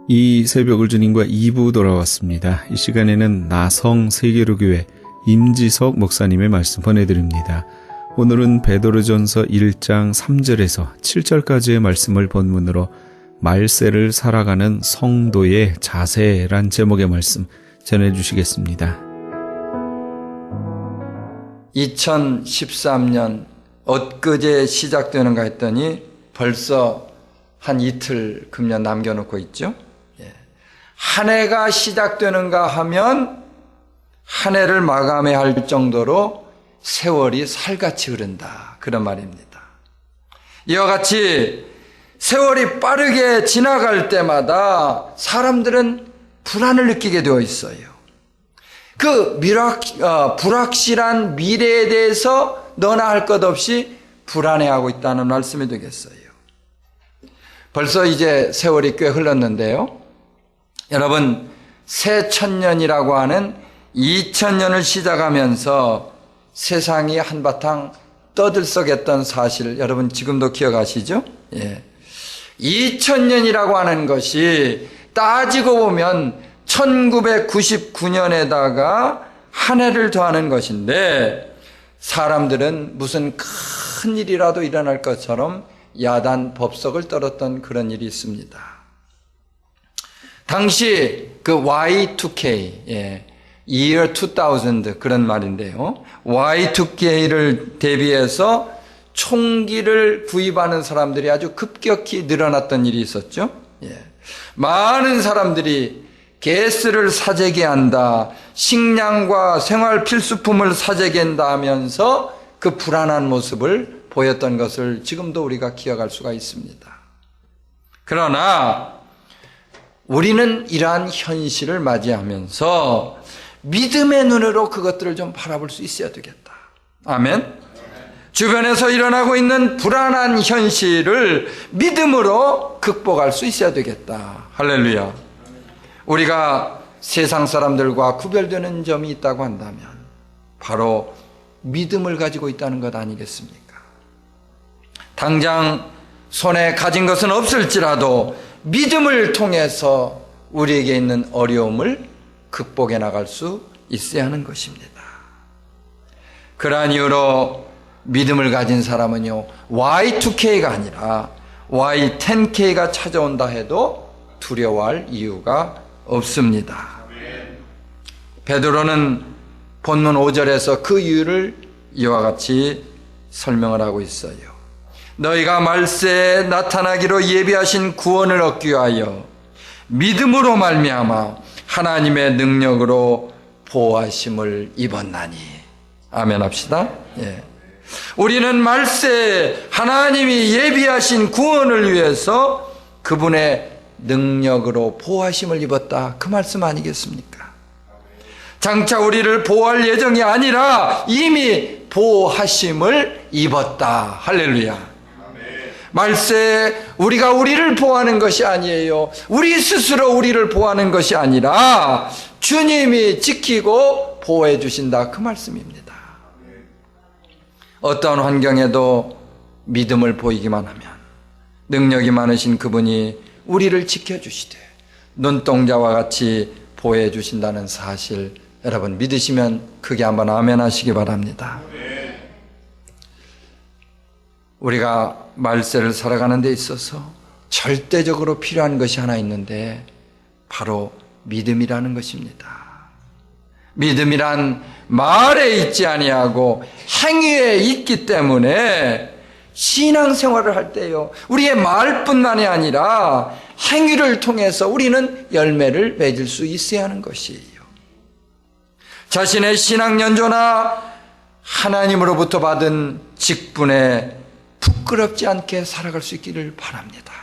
이 새벽을 주님과 2부 돌아왔습니다. 이 시간에는 나성 세계로교회 임지석 목사님의 말씀 보내드립니다. 오늘은 베드로전서 1장 3절에서 7절까지의 말씀을 본문으로 말세를 살아가는 성도의 자세란 제목의 말씀 전해주시겠습니다. 2013년 엊그제 시작되는가 했더니 벌써 한 이틀 금년 남겨놓고 있죠. 한 해가 시작되는가 하면 한 해를 마감해야 할 정도로 세월이 살같이 흐른다, 그런 말입니다. 이와 같이 세월이 빠르게 지나갈 때마다 사람들은 불안을 느끼게 되어 있어요. 그 불확실한 미래에 대해서 너나 할 것 없이 불안해하고 있다는 말씀이 되겠어요. 벌써 이제 세월이 꽤 흘렀는데요. 여러분, 새 천년이라고 하는 2000년을 시작하면서 세상이 한바탕 떠들썩했던 사실, 여러분 지금도 기억하시죠? 2000년이라고 하는 것이 따지고 보면 1999년에다가 한 해를 더하는 것인데, 사람들은 무슨 큰 일이라도 일어날 것처럼 야단 법석을 떨었던 그런 일이 있습니다. 당시 그 Y2K, Year 2000 그런 말인데요. Y2K를 대비해서 총기를 구입하는 사람들이 아주 급격히 늘어났던 일이 있었죠. 많은 사람들이 가스를 사재기 한다, 식량과 생활 필수품을 사재기 한다 하면서 그 불안한 모습을 보였던 것을 지금도 우리가 기억할 수가 있습니다. 그러나 우리는 이러한 현실을 맞이하면서 믿음의 눈으로 그것들을 좀 바라볼 수 있어야 되겠다. 아멘. 주변에서 일어나고 있는 불안한 현실을 믿음으로 극복할 수 있어야 되겠다. 할렐루야. 우리가 세상 사람들과 구별되는 점이 있다고 한다면 바로 믿음을 가지고 있다는 것 아니겠습니까? 당장 손에 가진 것은 없을지라도 믿음을 통해서 우리에게 있는 어려움을 극복해 나갈 수 있어야 하는 것입니다. 그러한 이유로 믿음을 가진 사람은요, Y2K가 아니라 Y10K가 찾아온다 해도 두려워할 이유가 없습니다. 베드로는 본문 5절에서 그 이유를 이와 같이 설명을 하고 있어요. 너희가 말세에 나타나기로 예비하신 구원을 얻기 위하여 믿음으로 말미암아 하나님의 능력으로 보호하심을 입었나니. 아멘 합시다. 우리는 말세에 하나님이 예비하신 구원을 위해서 그분의 능력으로 보호하심을 입었다, 그 말씀 아니겠습니까? 장차 우리를 보호할 예정이 아니라 이미 보호하심을 입었다. 할렐루야. 말세에 우리가 우리를 보호하는 것이 아니에요. 우리 스스로 우리를 보호하는 것이 아니라 주님이 지키고 보호해 주신다, 그 말씀입니다. 어떠한 환경에도 믿음을 보이기만 하면 능력이 많으신 그분이 우리를 지켜주시되 눈동자와 같이 보호해 주신다는 사실, 여러분 믿으시면 크게 한번 아멘 하시기 바랍니다. 우리가 말세를 살아가는 데 있어서 절대적으로 필요한 것이 하나 있는데 바로 믿음이라는 것입니다. 믿음이란 말에 있지 아니하고 행위에 있기 때문에 신앙생활을 할 때요, 우리의 말뿐만이 아니라 행위를 통해서 우리는 열매를 맺을 수 있어야 하는 것이에요. 자신의 신앙 연조나 하나님으로부터 받은 직분에 부끄럽지 않게 살아갈 수 있기를 바랍니다.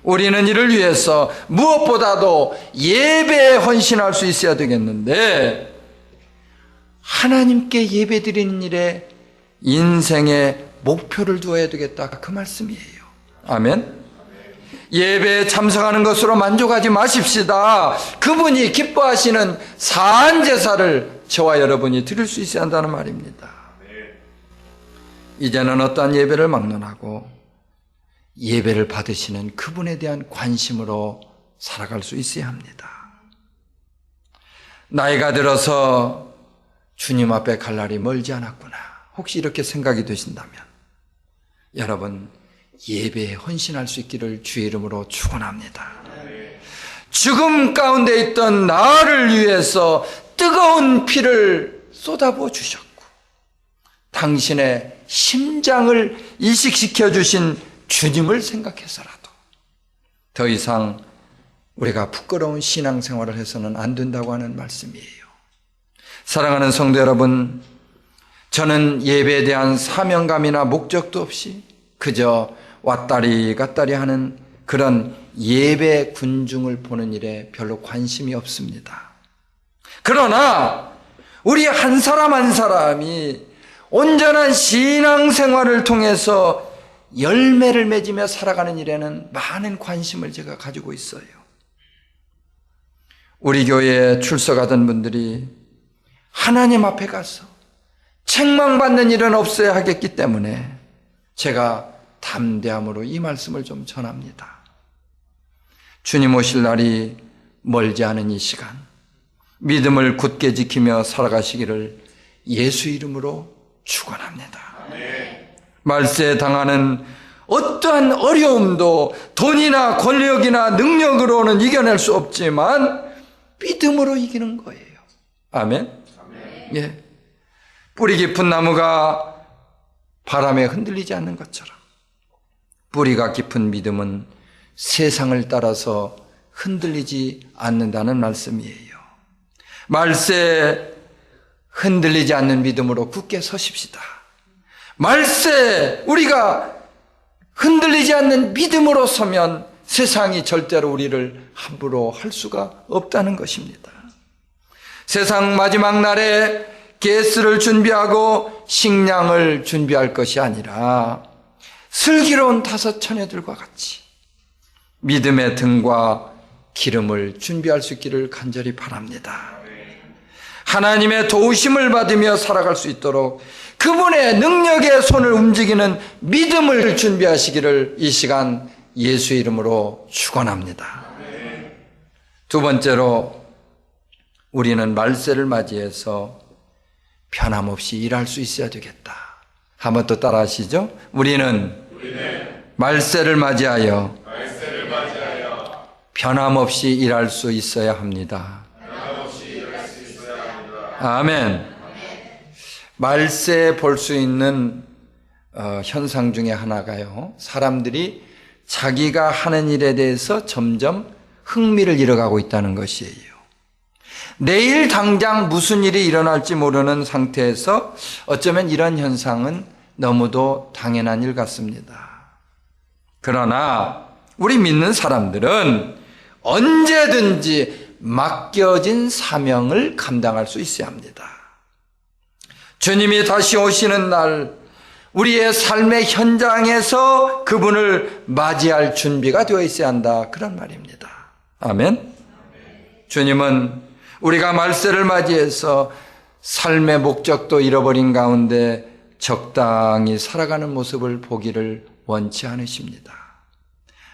우리는 이를 위해서 무엇보다도 예배에 헌신할 수 있어야 되겠는데, 하나님께 예배드리는 일에 인생의 목표를 두어야 되겠다, 그 말씀이에요. 아멘. 예배에 참석하는 것으로 만족하지 마십시다. 그분이 기뻐하시는 사한 제사를 저와 여러분이 드릴 수 있어야 한다는 말입니다. 이제는 어떠한 예배를 막론하고 예배를 받으시는 그분에 대한 관심으로 살아갈 수 있어야 합니다. 나이가 들어서 주님 앞에 갈 날이 멀지 않았구나. 혹시 이렇게 생각이 되신다면 여러분 예배에 헌신할 수 있기를 주의 이름으로 축원합니다. 죽음 가운데 있던 나를 위해서 뜨거운 피를 쏟아부어 주셨고 당신의 심장을 이식시켜 주신 주님을 생각해서라도 더 이상 우리가 부끄러운 신앙생활을 해서는 안 된다고 하는 말씀이에요. 사랑하는 성도 여러분, 저는 예배에 대한 사명감이나 목적도 없이 그저 왔다리 갔다리 하는 그런 예배 군중을 보는 일에 별로 관심이 없습니다. 그러나 우리 한 사람 한 사람이 온전한 신앙생활을 통해서 열매를 맺으며 살아가는 일에는 많은 관심을 제가 가지고 있어요. 우리 교회에 출석하던 분들이 하나님 앞에 가서 책망받는 일은 없어야 하겠기 때문에 제가 담대함으로 이 말씀을 좀 전합니다. 주님 오실 날이 멀지 않은 이 시간, 믿음을 굳게 지키며 살아가시기를 예수 이름으로 축원합니다. 말세에 당하는 어떠한 어려움도 돈이나 권력이나 능력으로는 이겨낼 수 없지만 믿음으로 이기는 거예요. 아멘? 예. 뿌리 깊은 나무가 바람에 흔들리지 않는 것처럼 뿌리가 깊은 믿음은 세상을 따라서 흔들리지 않는다는 말씀이에요. 말세 흔들리지 않는 믿음으로 굳게 서십시다. 말세 우리가 흔들리지 않는 믿음으로 서면 세상이 절대로 우리를 함부로 할 수가 없다는 것입니다. 세상 마지막 날에 가스를 준비하고 식량을 준비할 것이 아니라 슬기로운 5 처녀들과 같이 믿음의 등과 기름을 준비할 수 있기를 간절히 바랍니다. 하나님의 도우심을 받으며 살아갈 수 있도록 그분의 능력의 손을 움직이는 믿음을 준비하시기를 이 시간 예수 이름으로 축원합니다. 두 번째로 우리는 말세를 맞이해서 변함없이 일할 수 있어야 되겠다. 한번 또 따라 하시죠. 우리는 말세를 맞이하여 변함없이 일할 수 있어야 합니다. 아멘. 말세에 볼 수 있는 현상 중에 하나가요, 사람들이 자기가 하는 일에 대해서 점점 흥미를 잃어가고 있다는 것이에요. 내일 당장 무슨 일이 일어날지 모르는 상태에서 어쩌면 이런 현상은 너무도 당연한 일 같습니다. 그러나 우리 믿는 사람들은 언제든지 맡겨진 사명을 감당할 수 있어야 합니다. 주님이 다시 오시는 날 우리의 삶의 현장에서 그분을 맞이할 준비가 되어 있어야 한다, 그런 말입니다. 아멘. 주님은 우리가 말세를 맞이해서 삶의 목적도 잃어버린 가운데 적당히 살아가는 모습을 보기를 원치 않으십니다.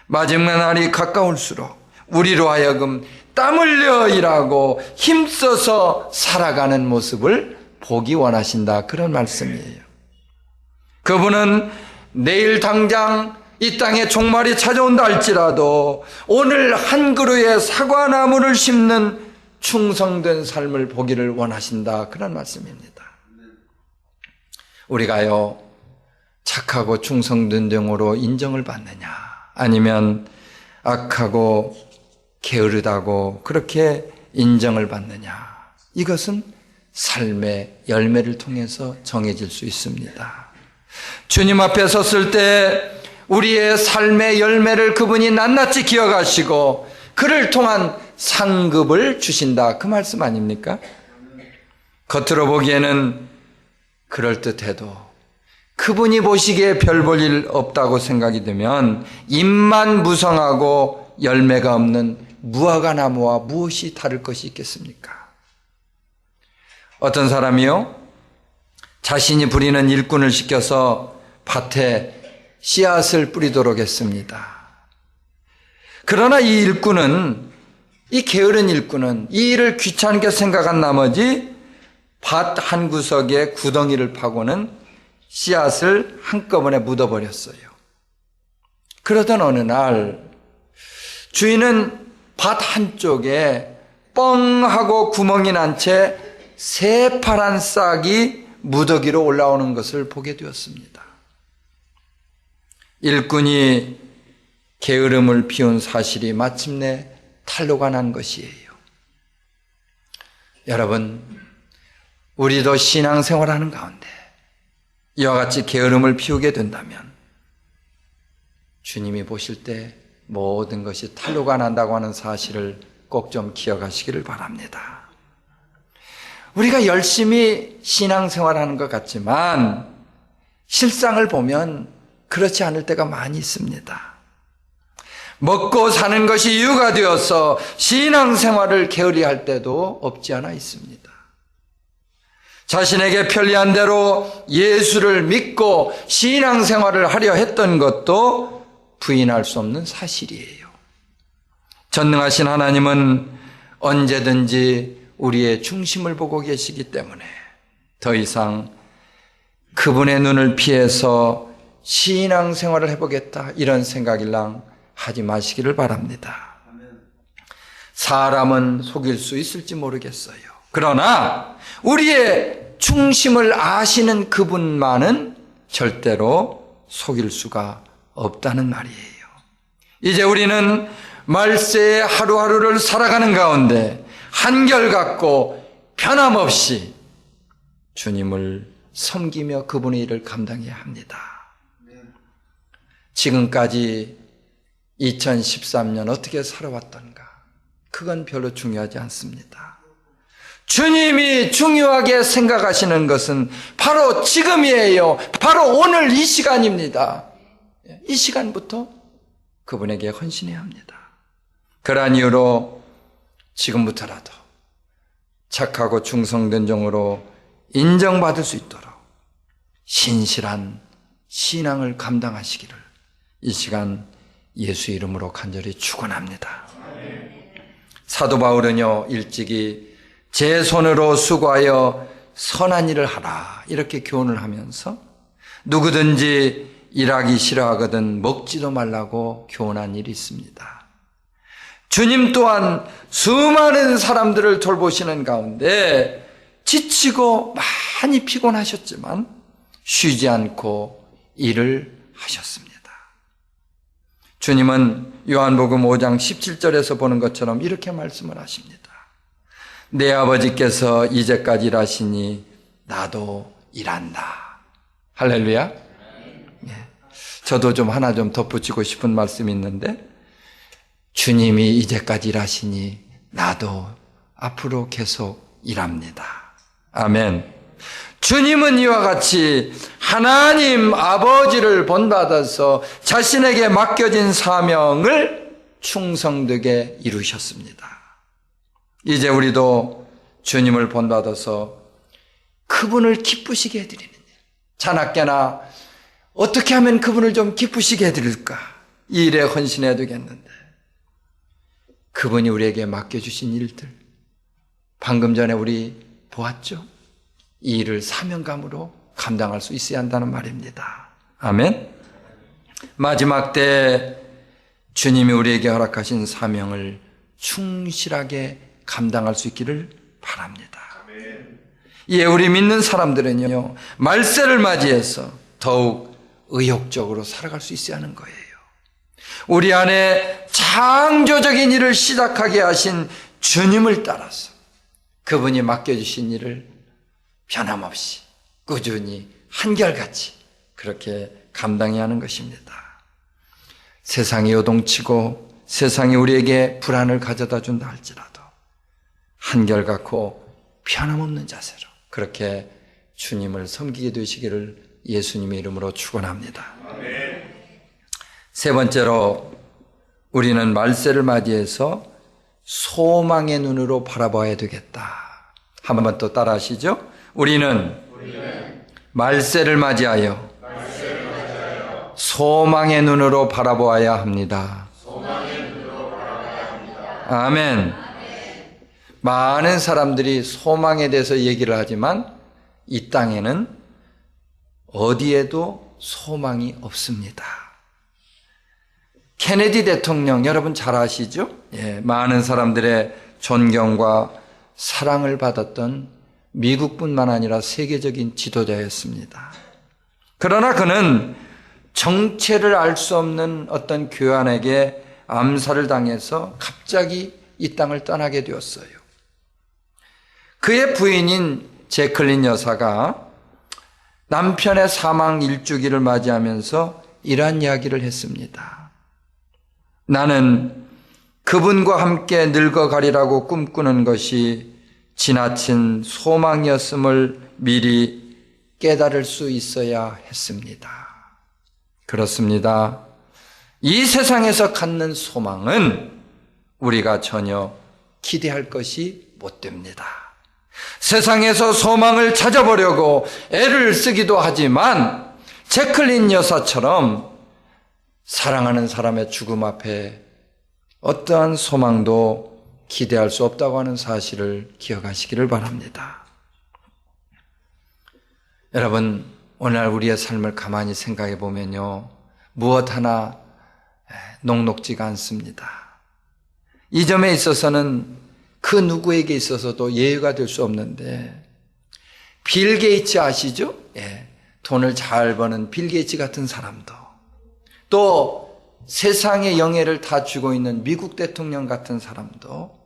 마지막 날이 가까울수록 우리로 하여금 땀 흘려 일하고 힘써서 살아가는 모습을 보기 원하신다, 그런 말씀이에요. 그분은 내일 당장 이 땅에 종말이 찾아온다 할지라도 오늘 한 그루의 사과나무를 심는 충성된 삶을 보기를 원하신다, 그런 말씀입니다. 우리가요, 착하고 충성된 종으로 인정을 받느냐, 아니면 악하고 게으르다고 그렇게 인정을 받느냐, 이것은 삶의 열매를 통해서 정해질 수 있습니다. 주님 앞에 섰을 때 우리의 삶의 열매를 그분이 낱낱이 기억하시고 그를 통한 상급을 주신다, 그 말씀 아닙니까? 겉으로 보기에는 그럴듯해도 그분이 보시기에 별 볼 일 없다고 생각이 되면 잎만 무성하고 열매가 없는 무화과 나무와 무엇이 다를 것이 있겠습니까? 어떤 사람이요, 자신이 부리는 일꾼을 시켜서 밭에 씨앗을 뿌리도록 했습니다. 그러나 이 게으른 일꾼은 이 일을 귀찮게 생각한 나머지 밭 한 구석에 구덩이를 파고는 씨앗을 한꺼번에 묻어버렸어요. 그러던 어느 날 주인은 밭 한쪽에 뻥 하고 구멍이 난 채 새파란 싹이 무더기로 올라오는 것을 보게 되었습니다. 일꾼이 게으름을 피운 사실이 마침내 탄로가 난 것이에요. 여러분, 우리도 신앙생활하는 가운데 이와 같이 게으름을 피우게 된다면 주님이 보실 때 모든 것이 탄로가 난다고 하는 사실을 꼭 좀 기억하시기를 바랍니다. 우리가 열심히 신앙생활하는 것 같지만 실상을 보면 그렇지 않을 때가 많이 있습니다. 먹고 사는 것이 이유가 되어서 신앙생활을 게을리 할 때도 없지 않아 있습니다. 자신에게 편리한 대로 예수를 믿고 신앙생활을 하려 했던 것도 부인할 수 없는 사실이에요. 전능하신 하나님은 언제든지 우리의 중심을 보고 계시기 때문에 더 이상 그분의 눈을 피해서 신앙생활을 해보겠다 이런 생각일랑 하지 마시기를 바랍니다. 사람은 속일 수 있을지 모르겠어요. 그러나 우리의 중심을 아시는 그분만은 절대로 속일 수가 없다는 말이에요. 이제 우리는 말세의 하루하루를 살아가는 가운데 한결같고 변함없이 주님을 섬기며 그분의 일을 감당해야 합니다. 지금까지 2013년 어떻게 살아왔던가 그건 별로 중요하지 않습니다. 주님이 중요하게 생각하시는 것은 바로 지금이에요. 바로 오늘 이 시간입니다. 이 시간부터 그분에게 헌신해야 합니다. 그러한 이유로 지금부터라도 착하고 충성된 종으로 인정받을 수 있도록 신실한 신앙을 감당하시기를 이 시간 예수 이름으로 간절히 축원합니다. 사도 바울은요 일찍이 제 손으로 수고하여 선한 일을 하라 이렇게 교훈을 하면서 누구든지 일하기 싫어하거든 먹지도 말라고 교훈한 일이 있습니다. 주님 또한 수많은 사람들을 돌보시는 가운데 지치고 많이 피곤하셨지만 쉬지 않고 일을 하셨습니다. 주님은 요한복음 5장 17절에서 보는 것처럼 이렇게 말씀을 하십니다. 내 아버지께서 이제까지 일하시니 나도 일한다. 할렐루야. 저도 좀 하나 좀 덧붙이고 싶은 말씀이 있는데 주님이 이제까지 일하시니 나도 앞으로 계속 일합니다. 아멘. 주님은 이와 같이 하나님 아버지를 본받아서 자신에게 맡겨진 사명을 충성되게 이루셨습니다. 이제 우리도 주님을 본받아서 그분을 기쁘시게 해드리는 일, 자나깨나 어떻게 하면 그분을 좀 기쁘시게 해드릴까 이 일에 헌신해야 되겠는데 그분이 우리에게 맡겨주신 일들 방금 전에 우리 보았죠? 이 일을 사명감으로 감당할 수 있어야 한다는 말입니다. 아멘. 마지막 때 주님이 우리에게 허락하신 사명을 충실하게 감당할 수 있기를 바랍니다. 예, 우리 믿는 사람들은요 말세를 맞이해서 더욱 의욕적으로 살아갈 수 있어야 하는 거예요. 우리 안에 창조적인 일을 시작하게 하신 주님을 따라서 그분이 맡겨주신 일을 변함없이 꾸준히 한결같이 그렇게 감당해야 하는 것입니다. 세상이 요동치고 세상이 우리에게 불안을 가져다 준다 할지라도 한결같고 변함없는 자세로 그렇게 주님을 섬기게 되시기를 예수님의 이름으로 축원합니다. 세 번째로 우리는 말세를 맞이해서 소망의 눈으로 바라봐야 되겠다. 한 번 또 따라 하시죠. 우리는 말세를 맞이하여 소망의 눈으로 바라보아야 합니다. 아멘. 많은 사람들이 소망에 대해서 얘기를 하지만 이 땅에는 어디에도 소망이 없습니다. 케네디 대통령 여러분 잘 아시죠? 많은 사람들의 존경과 사랑을 받았던 미국뿐만 아니라 세계적인 지도자였습니다. 그러나 그는 정체를 알 수 없는 어떤 교환에게 암살을 당해서 갑자기 이 땅을 떠나게 되었어요. 그의 부인인 제클린 여사가 남편의 사망 일주기를 맞이하면서 이러한 이야기를 했습니다. 나는 그분과 함께 늙어가리라고 꿈꾸는 것이 지나친 소망이었음을 미리 깨달을 수 있어야 했습니다. 그렇습니다. 이 세상에서 갖는 소망은 우리가 전혀 기대할 것이 못 됩니다. 세상에서 소망을 찾아보려고 애를 쓰기도 하지만 제클린 여사처럼 사랑하는 사람의 죽음 앞에 어떠한 소망도 기대할 수 없다고 하는 사실을 기억하시기를 바랍니다. 여러분, 오늘 우리의 삶을 가만히 생각해 보면요, 무엇 하나 녹록지가 않습니다. 이 점에 있어서는 그 누구에게 있어서도 예외가 될 수 없는데, 빌 게이츠 아시죠? 돈을 잘 버는 빌 게이츠 같은 사람도, 또 세상의 영예를 다 쥐고 있는 미국 대통령 같은 사람도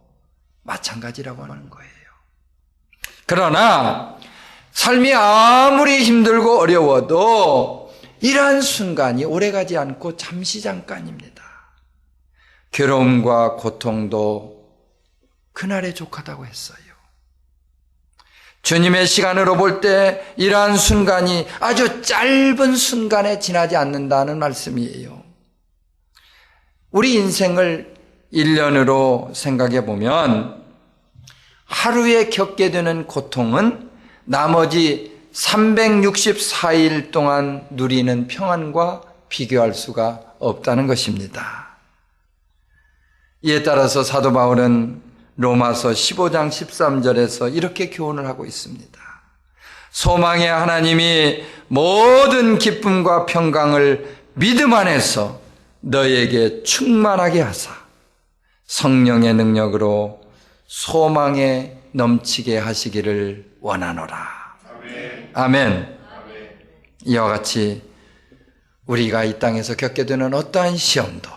마찬가지라고 하는 거예요. 그러나 삶이 아무리 힘들고 어려워도 이러한 순간이 오래가지 않고 잠시 잠깐입니다. 괴로움과 고통도 그날에 족하다고 했어요. 주님의 시간으로 볼 때 이러한 순간이 아주 짧은 순간에 지나지 않는다는 말씀이에요. 우리 인생을 1년으로 생각해 보면 하루에 겪게 되는 고통은 나머지 364일 동안 누리는 평안과 비교할 수가 없다는 것입니다. 이에 따라서 사도 바울은 로마서 15장 13절에서 이렇게 교훈을 하고 있습니다. 소망의 하나님이 모든 기쁨과 평강을 믿음 안에서 너에게 충만하게 하사 성령의 능력으로 소망에 넘치게 하시기를 원하노라. 아멘. 아멘. 이와 같이 우리가 이 땅에서 겪게 되는 어떠한 시험도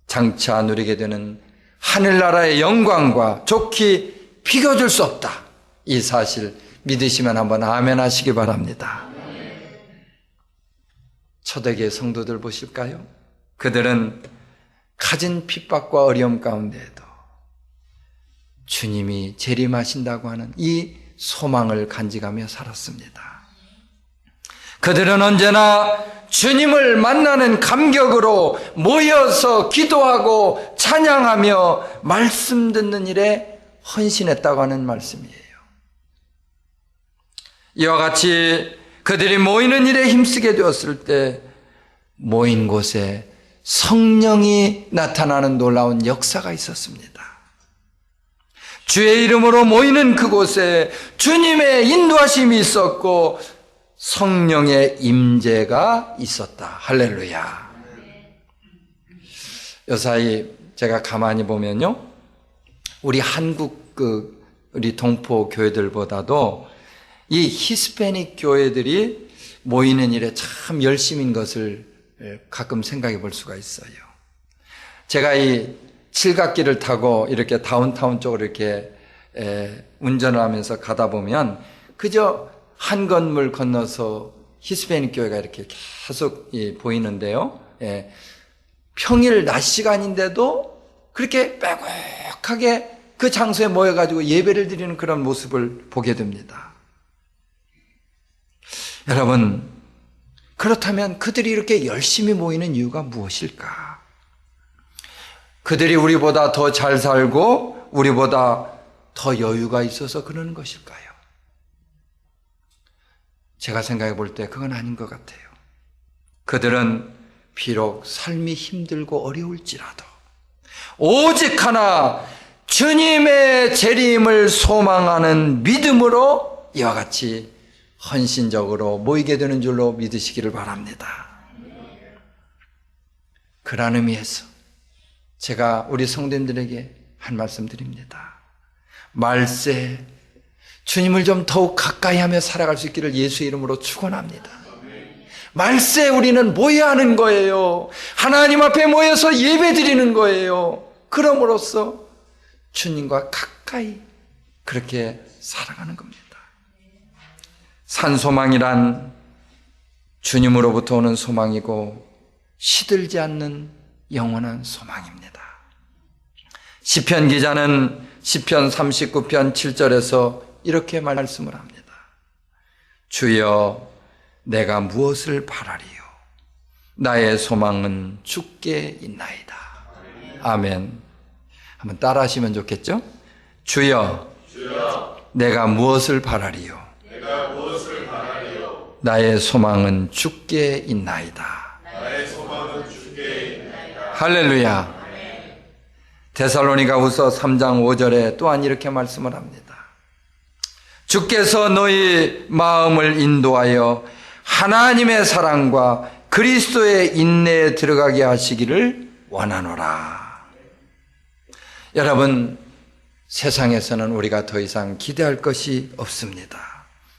장차 누리게 되는 하늘나라의 영광과 좋게 비교줄 수 없다. 이 사실 믿으시면 한번 아멘 하시기 바랍니다. 초대교회 성도들 보실까요? 그들은 가진 핍박과 어려움 가운데에도 주님이 재림하신다고 하는 이 소망을 간직하며 살았습니다. 그들은 언제나 주님을 만나는 감격으로 모여서 기도하고 찬양하며 말씀 듣는 일에 헌신했다고 하는 말씀이에요. 이와 같이 그들이 모이는 일에 힘쓰게 되었을 때 모인 곳에 성령이 나타나는 놀라운 역사가 있었습니다. 주의 이름으로 모이는 그곳에 주님의 인도하심이 있었고 성령의 임재가 있었다. 할렐루야. 요사이 제가 가만히 보면요, 우리 한국 우리 동포 교회들보다도 이 히스패닉 교회들이 모이는 일에 참 열심인 것을 가끔 생각해 볼 수가 있어요. 제가 이 칠갑기를 타고 이렇게 다운타운 쪽으로 이렇게 운전을 하면서 가다 보면 그저 한 건물 건너서 히스패닉 교회가 이렇게 계속 보이는데요. 평일 낮 시간인데도 그렇게 빼곡하게 그 장소에 모여가지고 예배를 드리는 그런 모습을 보게 됩니다. 여러분, 그렇다면 그들이 이렇게 열심히 모이는 이유가 무엇일까? 그들이 우리보다 더 잘 살고 우리보다 더 여유가 있어서 그러는 것일까요? 제가 생각해 볼 때 그건 아닌 것 같아요. 그들은 비록 삶이 힘들고 어려울지라도 오직 하나 주님의 재림을 소망하는 믿음으로 이와 같이 헌신적으로 모이게 되는 줄로 믿으시기를 바랍니다. 그런 의미에서 제가 우리 성도님들에게 한 말씀 드립니다. 말세 주님을 좀 더욱 가까이 하며 살아갈 수 있기를 예수의 이름으로 축원합니다. 말세 우리는 모여야 하는 거예요. 하나님 앞에 모여서 예배 드리는 거예요. 그럼으로써 주님과 가까이 그렇게 살아가는 겁니다. 산소망이란 주님으로부터 오는 소망이고 시들지 않는 영원한 소망입니다. 시편 기자는 시편 39편 7절에서 이렇게 말씀을 합니다. 주여 내가 무엇을 바라리요? 나의 소망은 주께 있나이다. 아멘. 한번 따라 하시면 좋겠죠? 주여, 내가 무엇을 바라리요? 나의 소망은 주께 있나이다. 할렐루야. 데살로니가후서 3장 5절에 또한 이렇게 말씀을 합니다. 주께서 너희 마음을 인도하여 하나님의 사랑과 그리스도의 인내에 들어가게 하시기를 원하노라. 여러분, 세상에서는 우리가 더 이상 기대할 것이 없습니다.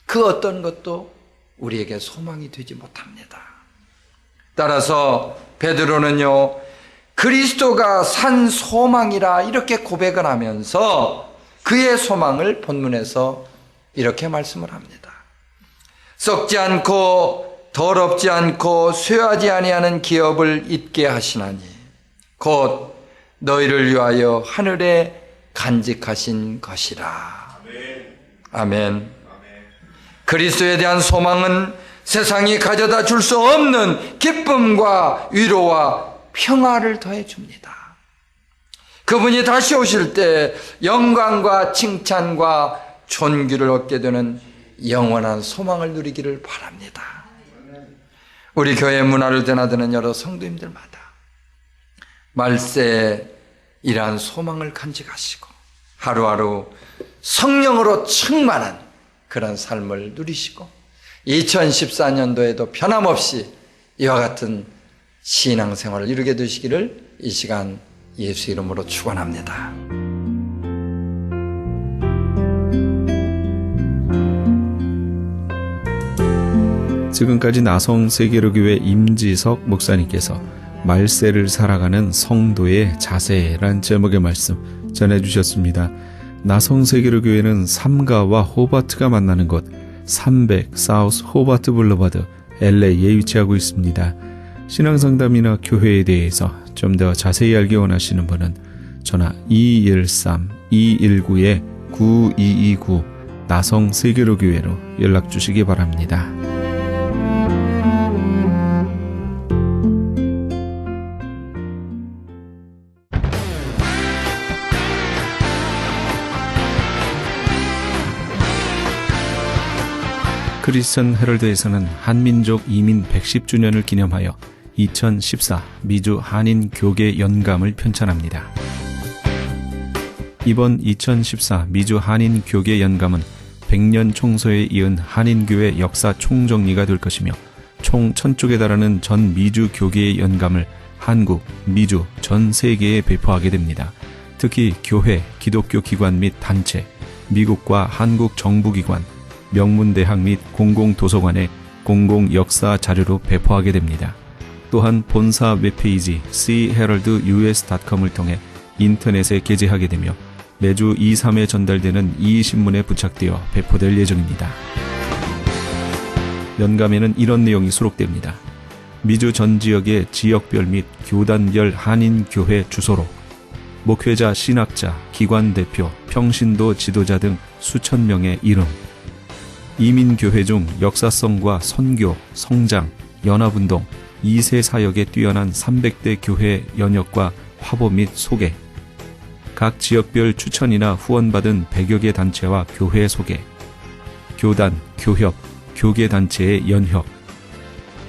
그 어떤 것도 우리에게 소망이 되지 못합니다. 따라서 베드로는요, 그리스도가 산 소망이라 이렇게 고백을 하면서 그의 소망을 본문에서 이렇게 말씀을 합니다. 썩지 않고 더럽지 않고 쇠하지 아니하는 기업을 잊게 하시나니 곧 너희를 위하여 하늘에 간직하신 것이라. 아멘. 그리스도에 대한 소망은 세상이 가져다 줄 수 없는 기쁨과 위로와 평화를 더해 줍니다. 그분이 다시 오실 때 영광과 칭찬과 존귀를 얻게 되는 영원한 소망을 누리기를 바랍니다. 우리 교회 문화를 드나드는 여러 성도님들마다 말세에 이러한 소망을 간직하시고 하루하루 성령으로 충만한 그런 삶을 누리시고 2014년도에도 변함없이 이와 같은 신앙생활을 이루게 되시기를 이 시간 예수 이름으로 축원합니다. 지금까지 나성 세계로교회 임지석 목사님께서 말세를 살아가는 성도의 자세란 제목의 말씀 전해주셨습니다. 나성 세계로교회는 삼가와 호바트가 만나는 곳 300 사우스 호바트 블루바드 LA에 위치하고 있습니다. 신앙상담이나 교회에 대해서 좀 더 자세히 알기 원하시는 분은 전화 213-219-9229 나성 세계로교회로 연락 주시기 바랍니다. 크리스천 헤럴드에서는 한민족 이민 110주년을 기념하여 2014 미주 한인 교계 연감을 편찬합니다. 이번 2014 미주 한인 교계 연감은 100년 총서에 이은 한인교회 역사 총정리가 될 것이며 총 1000쪽에 달하는 전 미주 교계의 연감을 한국, 미주, 전 세계에 배포하게 됩니다. 특히 교회, 기독교 기관 및 단체, 미국과 한국 정부기관, 명문대학 및 공공도서관의 공공역사 자료로 배포하게 됩니다. 또한 본사 웹페이지 cheraldus.com을 통해 인터넷에 게재하게 되며 매주 2, 3회 전달되는 이신문에 부착되어 배포될 예정입니다. 연감에는 이런 내용이 수록됩니다. 미주 전 지역의 지역별 및 교단별 한인교회 주소로 목회자, 신학자, 기관 대표, 평신도 지도자 등 수천 명의 이름, 이민교회 중 역사성과 선교, 성장, 연합운동, 2세 사역에 뛰어난 300대 교회 연역과 화보 및 소개, 각 지역별 추천이나 후원받은 100여 개 단체와 교회 소개, 교단, 교협, 교계단체의 연혁,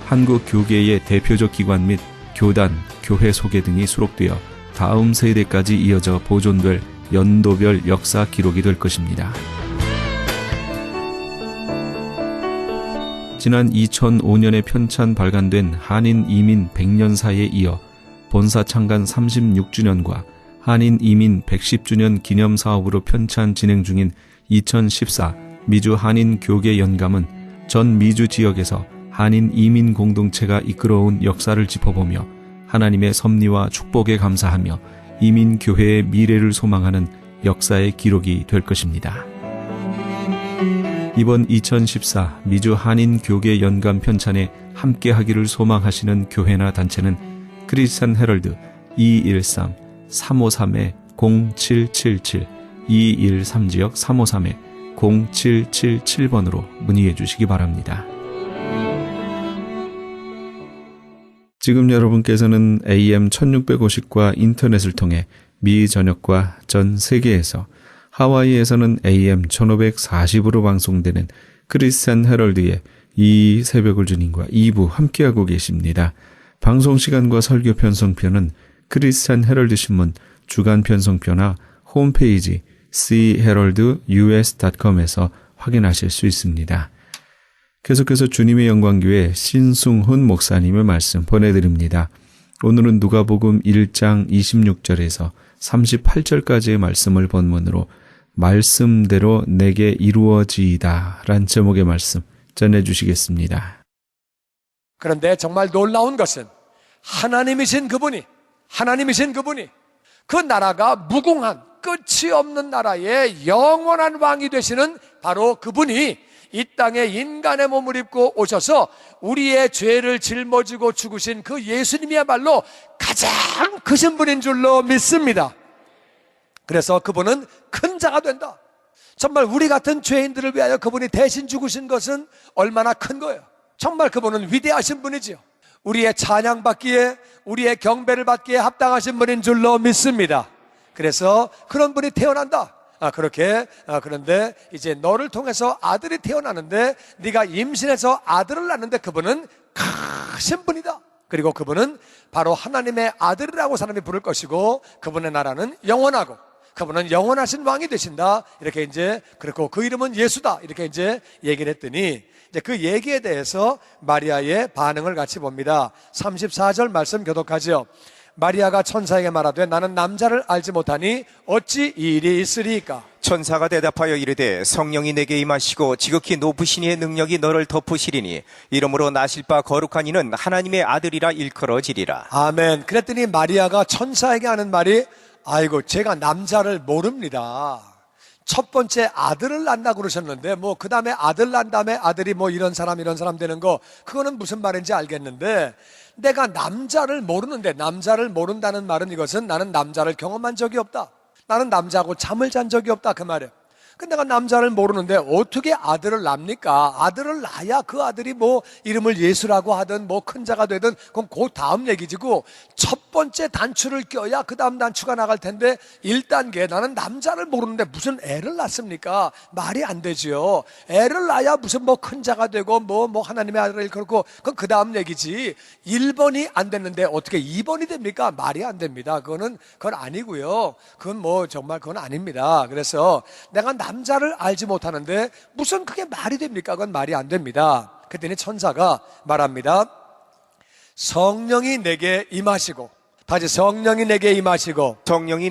한국 교계의 대표적 기관 및 교단, 교회 소개 등이 수록되어 다음 세대까지 이어져 보존될 연도별 역사 기록이 될 것입니다. 지난 2005년에 편찬 발간된 한인 이민 100년사에 이어 본사 창간 36주년과 한인 이민 110주년 기념 사업으로 편찬 진행 중인 2014 미주 한인 교계 연감은 전 미주 지역에서 한인 이민 공동체가 이끌어온 역사를 짚어보며 하나님의 섭리와 축복에 감사하며 이민 교회의 미래를 소망하는 역사의 기록이 될 것입니다. 이번 2014 미주 한인 교계 연감 편찬에 함께하기를 소망하시는 교회나 단체는 크리스찬 헤럴드 213-353-0777 213지역 353-0777번으로 문의해 주시기 바랍니다. 지금 여러분께서는 AM 1650과 인터넷을 통해 미 전역과 전 세계에서 하와이에서는 AM 1540으로 방송되는 크리스찬 헤럴드의 이 새벽을 주님과 2부 함께하고 계십니다. 방송 시간과 설교 편성표는 크리스찬 헤럴드 신문 주간 편성표나 홈페이지 cheraldus.com에서 확인하실 수 있습니다. 계속해서 주님의 영광교회 신승훈 목사님의 말씀 보내드립니다. 오늘은 누가복음 1장 26절에서 38절까지의 말씀을 본문으로 말씀대로 내게 이루어지이다 란 제목의 말씀 전해주시겠습니다. 그런데 정말 놀라운 것은 하나님이신 그분이 그 나라가 무궁한 끝이 없는 나라의 영원한 왕이 되시는 바로 그분이 이 땅에 인간의 몸을 입고 오셔서 우리의 죄를 짊어지고 죽으신 그 예수님이야말로 가장 크신 분인 줄로 믿습니다. 그래서 그분은 큰 자가 된다. 정말 우리 같은 죄인들을 위하여 그분이 대신 죽으신 것은 얼마나 큰 거예요. 정말 그분은 위대하신 분이지요. 우리의 찬양받기에, 우리의 경배를 받기에 합당하신 분인 줄로 믿습니다. 그래서 그런 분이 태어난다. 그런데 이제 너를 통해서 아들이 태어나는데 네가 임신해서 아들을 낳는데 그분은 크신 분이다. 그리고 그분은 바로 하나님의 아들이라고 사람이 부를 것이고 그분의 나라는 영원하고 그분은 영원하신 왕이 되신다. 이렇게 이제 그렇고 그 이름은 예수다. 이렇게 이제 얘기를 했더니 이제 그 얘기에 대해서 마리아의 반응을 같이 봅니다. 34절 말씀 교독하죠. 마리아가 천사에게 말하되 나는 남자를 알지 못하니 어찌 이 일이 있으리이까. 천사가 대답하여 이르되 성령이 내게 임하시고 지극히 높으신 이의 능력이 너를 덮으시리니 이러므로 나실 바 거룩한 이는 하나님의 아들이라 일컬어지리라. 아멘. 그랬더니 마리아가 천사에게 하는 말이 아이고 제가 남자를 모릅니다. 첫 번째 아들을 낳는다고 그러셨는데 그 다음에 아들 낳은 다음에 아들이 이런 사람 되는 거 그거는 무슨 말인지 알겠는데 내가 남자를 모르는데 남자를 모른다는 말은 이것은 나는 남자를 경험한 적이 없다. 나는 남자하고 잠을 잔 적이 없다 그 말이에요. 근데 내가 남자를 모르는데 어떻게 아들을 낳습니까? 아들을 낳아야 그 아들이 이름을 예수라고 하든 큰 자가 되든 그건 그 다음 얘기지고 첫 번째 단추를 껴야 그 다음 단추가 나갈 텐데 1단계 나는 남자를 모르는데 무슨 애를 낳습니까? 말이 안 되지요. 애를 낳아야 무슨 큰 자가 되고 하나님의 아들을 그렇고 그건 그 다음 얘기지. 1번이 안 됐는데 어떻게 2번이 됩니까? 말이 안 됩니다. 그건 아니고요. 그건 정말 그건 아닙니다. 그래서 내가 남자를 알지 못하는데 무슨 그게 말이 됩니까? 그건 말이 안 됩니다. 그랬더니 천사가 말합니다. 성령이 내게 임하시고 다시 성령이 내게 임하시고 성령이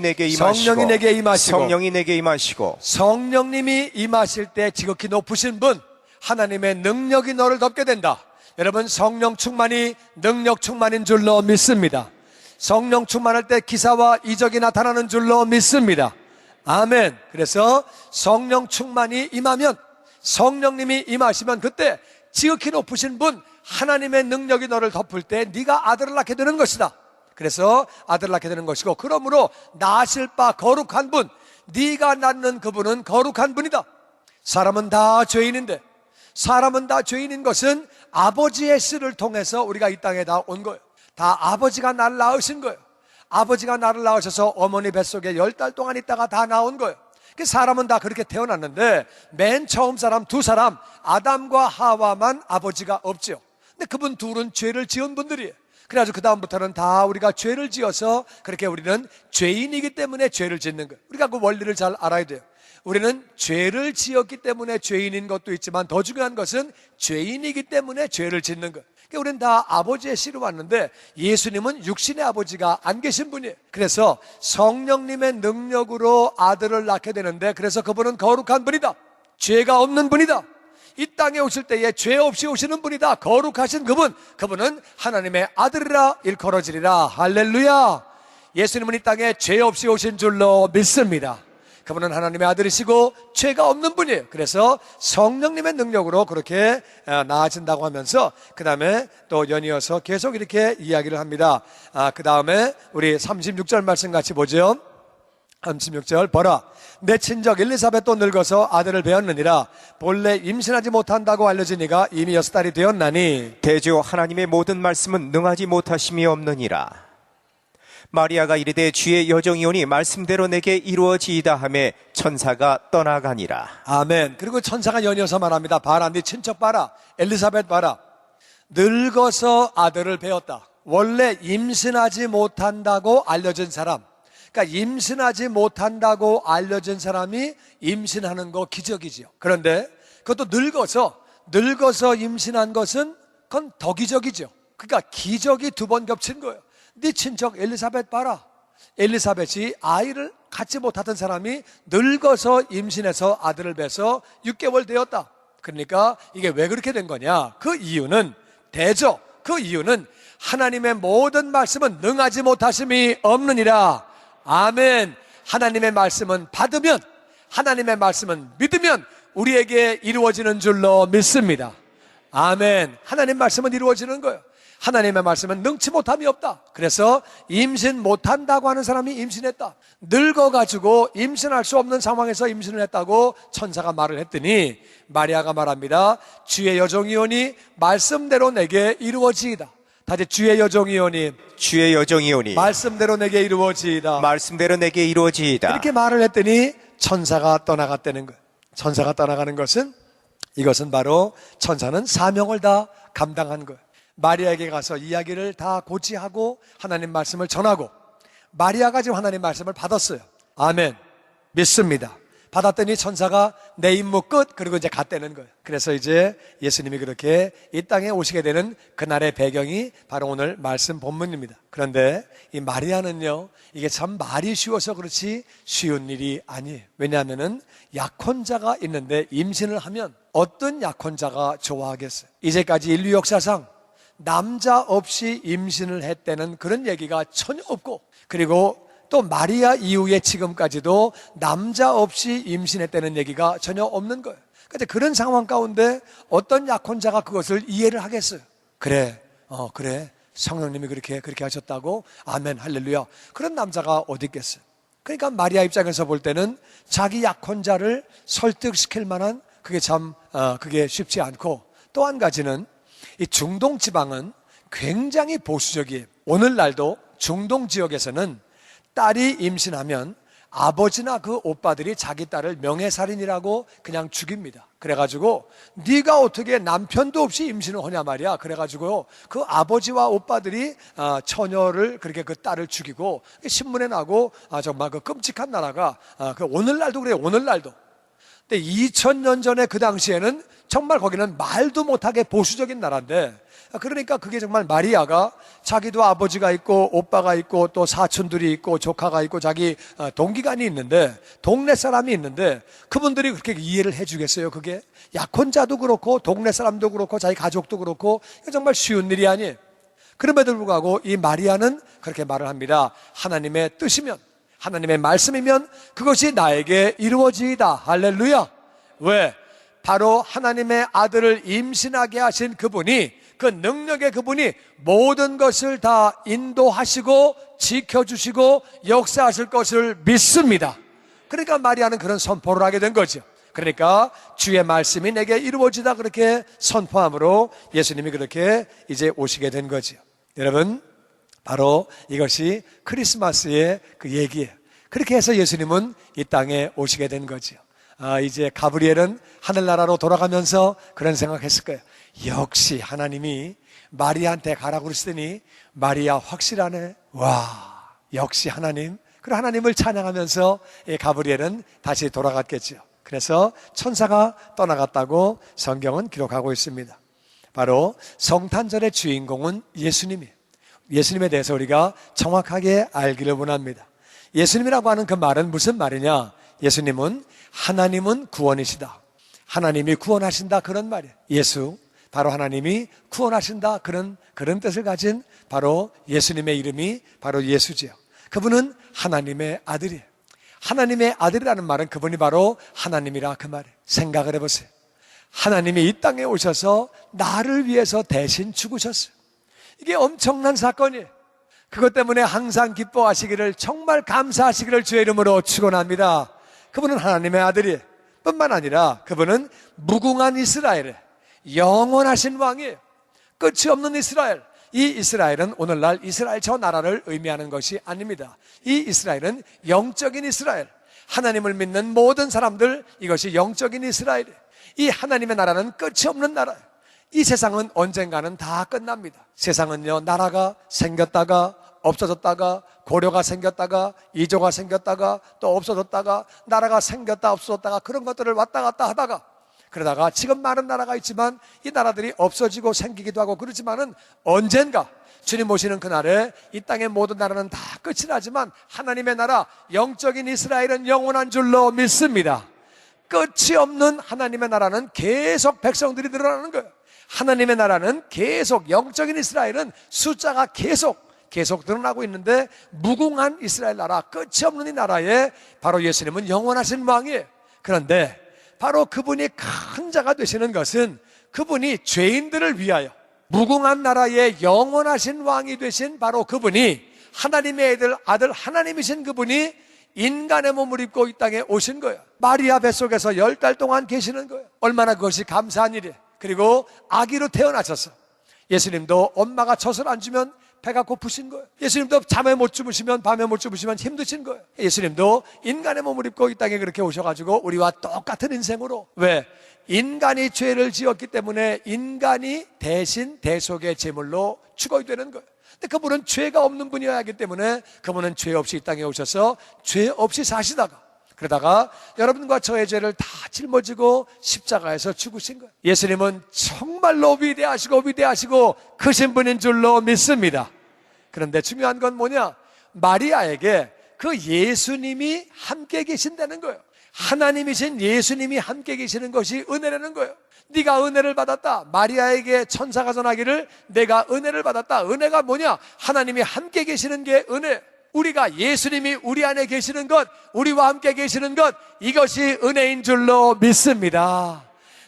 내게 임하시고 성령님이 임하실 때 지극히 높으신 분 하나님의 능력이 너를 덮게 된다. 여러분 성령 충만이 능력 충만인 줄로 믿습니다. 성령 충만할 때 기사와 이적이 나타나는 줄로 믿습니다. 아멘. 그래서 성령 충만이 임하면 성령님이 임하시면 그때 지극히 높으신 분 하나님의 능력이 너를 덮을 때 네가 아들을 낳게 되는 것이다. 그래서 아들을 낳게 되는 것이고 그러므로 낳으실 바 거룩한 분 네가 낳는 그분은 거룩한 분이다. 사람은 다 죄인인데 사람은 다 죄인인 것은 아버지의 씨를 통해서 우리가 이 땅에 다 온 거예요. 다 아버지가 나를 낳으신 거예요. 아버지가 나를 낳으셔서 어머니 뱃속에 10달 동안 있다가 다 나온 거예요. 사람은 다 그렇게 태어났는데 맨 처음 사람 두 사람 아담과 하와만 아버지가 없지요. 근데 그분 둘은 죄를 지은 분들이에요. 그래가지고 그 다음부터는 다 우리가 죄를 지어서 그렇게 우리는 죄인이기 때문에 죄를 짓는 거예요. 우리가 그 원리를 잘 알아야 돼요. 우리는 죄를 지었기 때문에 죄인인 것도 있지만 더 중요한 것은 죄인이기 때문에 죄를 짓는 거예요. 그러니까 우리는 다 아버지의 씨로 왔는데 예수님은 육신의 아버지가 안 계신 분이에요. 그래서 성령님의 능력으로 아들을 낳게 되는데, 그래서 그분은 거룩한 분이다, 죄가 없는 분이다, 이 땅에 오실 때에 죄 없이 오시는 분이다, 거룩하신 그분은 하나님의 아들이라 일컬어지리라. 할렐루야. 예수님은 이 땅에 죄 없이 오신 줄로 믿습니다. 그분은 하나님의 아들이시고 죄가 없는 분이에요. 그래서 성령님의 능력으로 그렇게 나아진다고 하면서 그 다음에 또 연이어서 계속 이렇게 이야기를 합니다. 그 다음에 우리 36절 말씀 같이 보죠. 36절 보라, 내 친적 엘리사벳도 늙어서 아들을 배었느니라. 본래 임신하지 못한다고 알려지니가 이미 6달이 되었나니 대저 하나님의 모든 말씀은 능하지 못하심이 없느니라. 마리아가 이르되 주의 여종이오니 말씀대로 내게 이루어지이다 하매 천사가 떠나가니라. 아멘. 그리고 천사가 연이어서 말합니다. 봐라, 네 친척 봐라, 엘리사벳 봐라, 늙어서 아들을 배었다. 원래 임신하지 못한다고 알려진 사람, 그러니까 임신하지 못한다고 알려진 사람이 임신하는 거 기적이지요. 그런데 그것도 늙어서 임신한 것은 그건 더 기적이죠. 그러니까 기적이 2번 겹친 거예요. 네 친척 엘리사벳 봐라, 엘리사벳이 아이를 갖지 못하던 사람이 늙어서 임신해서 아들을 배서 6개월 되었다. 그러니까 이게 왜 그렇게 된 거냐? 그 이유는 하나님의 모든 말씀은 능하지 못하심이 없느니라. 아멘. 하나님의 말씀은 받으면, 하나님의 말씀은 믿으면 우리에게 이루어지는 줄로 믿습니다. 아멘. 하나님 말씀은 이루어지는 거예요. 하나님의 말씀은 능치 못함이 없다. 그래서 임신 못한다고 하는 사람이 임신했다, 늙어가지고 임신할 수 없는 상황에서 임신을 했다고 천사가 말을 했더니 마리아가 말합니다. 주의 여종이오니 말씀대로 내게 이루어지이다. 다시 주의 여종이오니 말씀대로 내게 이루어지이다. 말씀대로 내게 이루어지이다. 이렇게 말을 했더니 천사가 떠나갔다는 거예요. 천사가 떠나가는 것은, 이것은 바로 천사는 사명을 다 감당한 거예요. 마리아에게 가서 이야기를 다 고치하고 하나님 말씀을 전하고, 마리아가 지금 하나님 말씀을 받았어요. 아멘. 믿습니다. 받았더니 천사가 내 임무 끝, 그리고 이제 갔다는 거예요. 그래서 이제 예수님이 그렇게 이 땅에 오시게 되는 그날의 배경이 바로 오늘 말씀 본문입니다. 그런데 이 마리아는요, 이게 참 말이 쉬워서 그렇지 쉬운 일이 아니에요. 왜냐하면은 약혼자가 있는데 임신을 하면 어떤 약혼자가 좋아하겠어요? 이제까지 인류 역사상 남자 없이 임신을 했다는 그런 얘기가 전혀 없고, 그리고 또 마리아 이후에 지금까지도 남자 없이 임신했다는 얘기가 전혀 없는 거예요. 그런데 그런 상황 가운데 어떤 약혼자가 그것을 이해를 하겠어요? 그래, 성령님이 그렇게 하셨다고, 아멘, 할렐루야. 그런 남자가 어디 있겠어요? 그러니까 마리아 입장에서 볼 때는 자기 약혼자를 설득시킬 만한 그게 쉽지 않고, 또 한 가지는 이 중동 지방은 굉장히 보수적이에요. 오늘날도 중동 지역에서는 딸이 임신하면 아버지나 그 오빠들이 자기 딸을 명예살인이라고 그냥 죽입니다. 그래가지고 네가 어떻게 남편도 없이 임신을 하냐 말이야. 그래가지고 그 아버지와 오빠들이 처녀를, 그렇게 그 딸을 죽이고 신문에 나고, 정말 그 끔찍한 나라가 오늘날도 그래요. 오늘날도. 근데 2000년 전에 그 당시에는 정말 거기는 말도 못하게 보수적인 나라인데, 그러니까 그게 정말 마리아가 자기도 아버지가 있고 오빠가 있고 또 사촌들이 있고 조카가 있고 자기 동기간이 있는데, 동네 사람이 있는데 그분들이 그렇게 이해를 해주겠어요? 그게 약혼자도 그렇고 동네 사람도 그렇고 자기 가족도 그렇고 이거 정말 쉬운 일이 아니에요. 그럼에도 불구하고 이 마리아는 그렇게 말을 합니다. 하나님의 뜻이면, 하나님의 말씀이면 그것이 나에게 이루어지이다. 할렐루야. 왜? 바로 하나님의 아들을 임신하게 하신 그분이, 그 능력의 그분이 모든 것을 다 인도하시고 지켜주시고 역사하실 것을 믿습니다. 그러니까 마리아는 그런 선포를 하게 된 거죠. 그러니까 주의 말씀이 내게 이루어지다, 그렇게 선포함으로 예수님이 그렇게 이제 오시게 된 거죠. 여러분, 바로 이것이 크리스마스의 그 얘기예요. 그렇게 해서 예수님은 이 땅에 오시게 된 거죠. 이제 가브리엘은 하늘나라로 돌아가면서 그런 생각했을 거예요. 역시 하나님이 마리아한테 가라고 그러시더니 마리아 확실하네. 와, 역시 하나님. 그리고 하나님을 찬양하면서 가브리엘은 다시 돌아갔겠죠. 그래서 천사가 떠나갔다고 성경은 기록하고 있습니다. 바로 성탄절의 주인공은 예수님이에요. 예수님에 대해서 우리가 정확하게 알기를 원합니다. 예수님이라고 하는 그 말은 무슨 말이냐? 예수님은 하나님은 구원이시다. 하나님이 구원하신다, 그런 말이에요. 예수, 바로 하나님이 구원하신다, 그런 뜻을 가진 바로 예수님의 이름이 바로 예수지요. 그분은 하나님의 아들이에요. 하나님의 아들이라는 말은 그분이 바로 하나님이라, 그 말이에요. 생각을 해보세요. 하나님이 이 땅에 오셔서 나를 위해서 대신 죽으셨어요. 이게 엄청난 사건이에요. 그것 때문에 항상 기뻐하시기를, 정말 감사하시기를 주의 이름으로 축원합니다. 그분은 하나님의 아들이에요. 뿐만 아니라 그분은 무궁한 이스라엘의 영원하신 왕이에요. 끝이 없는 이스라엘. 이 이스라엘은 오늘날 이스라엘 저 나라를 의미하는 것이 아닙니다. 이 이스라엘은 영적인 이스라엘, 하나님을 믿는 모든 사람들, 이것이 영적인 이스라엘이에요. 이 하나님의 나라는 끝이 없는 나라예요. 이 세상은 언젠가는 다 끝납니다. 세상은요, 나라가 생겼다가 없어졌다가, 고려가 생겼다가 이조가 생겼다가 또 없어졌다가, 나라가 생겼다 없어졌다가, 그런 것들을 왔다 갔다 하다가, 그러다가 지금 많은 나라가 있지만 이 나라들이 없어지고 생기기도 하고 그렇지만은 언젠가 주님 오시는 그날에 이 땅의 모든 나라는 다 끝이 나지만 하나님의 나라, 영적인 이스라엘은 영원한 줄로 믿습니다. 끝이 없는 하나님의 나라는 계속 백성들이 늘어나는 거예요. 하나님의 나라는 계속, 영적인 이스라엘은 숫자가 계속 늘어나고 있는데, 무궁한 이스라엘 나라, 끝이 없는 이 나라에 바로 예수님은 영원하신 왕이에요. 그런데 바로 그분이 큰 자가 되시는 것은 그분이 죄인들을 위하여 무궁한 나라의 영원하신 왕이 되신 바로 그분이, 하나님의 아들 하나님이신 그분이 인간의 몸을 입고 이 땅에 오신 거예요. 마리아 뱃속에서 10달 동안 계시는 거예요. 얼마나 그것이 감사한 일이에요. 그리고 아기로 태어나셔서, 예수님도 엄마가 젖을 안 주면 배가 고프신 거예요. 예수님도 잠에 못 주무시면, 밤에 못 주무시면 힘드신 거예요. 예수님도 인간의 몸을 입고 이 땅에 그렇게 오셔가지고 우리와 똑같은 인생으로, 왜? 인간이 죄를 지었기 때문에 인간이 대신 대속의 제물로 죽어야 되는 거예요. 근데 그분은 죄가 없는 분이어야 하기 때문에 그분은 죄 없이 이 땅에 오셔서 죄 없이 사시다가, 그러다가 여러분과 저의 죄를 다 짊어지고 십자가에서 죽으신 거예요. 예수님은 정말로 위대하시고 크신 분인 줄로 믿습니다. 그런데 중요한 건 뭐냐? 마리아에게 그 예수님이 함께 계신다는 거예요. 하나님이신 예수님이 함께 계시는 것이 은혜라는 거예요. 네가 은혜를 받았다. 마리아에게 천사가 전하기를 내가 은혜를 받았다. 은혜가 뭐냐? 하나님이 함께 계시는 게 은혜. 우리가 예수님이 우리 안에 계시는 것, 우리와 함께 계시는 것, 이것이 은혜인 줄로 믿습니다.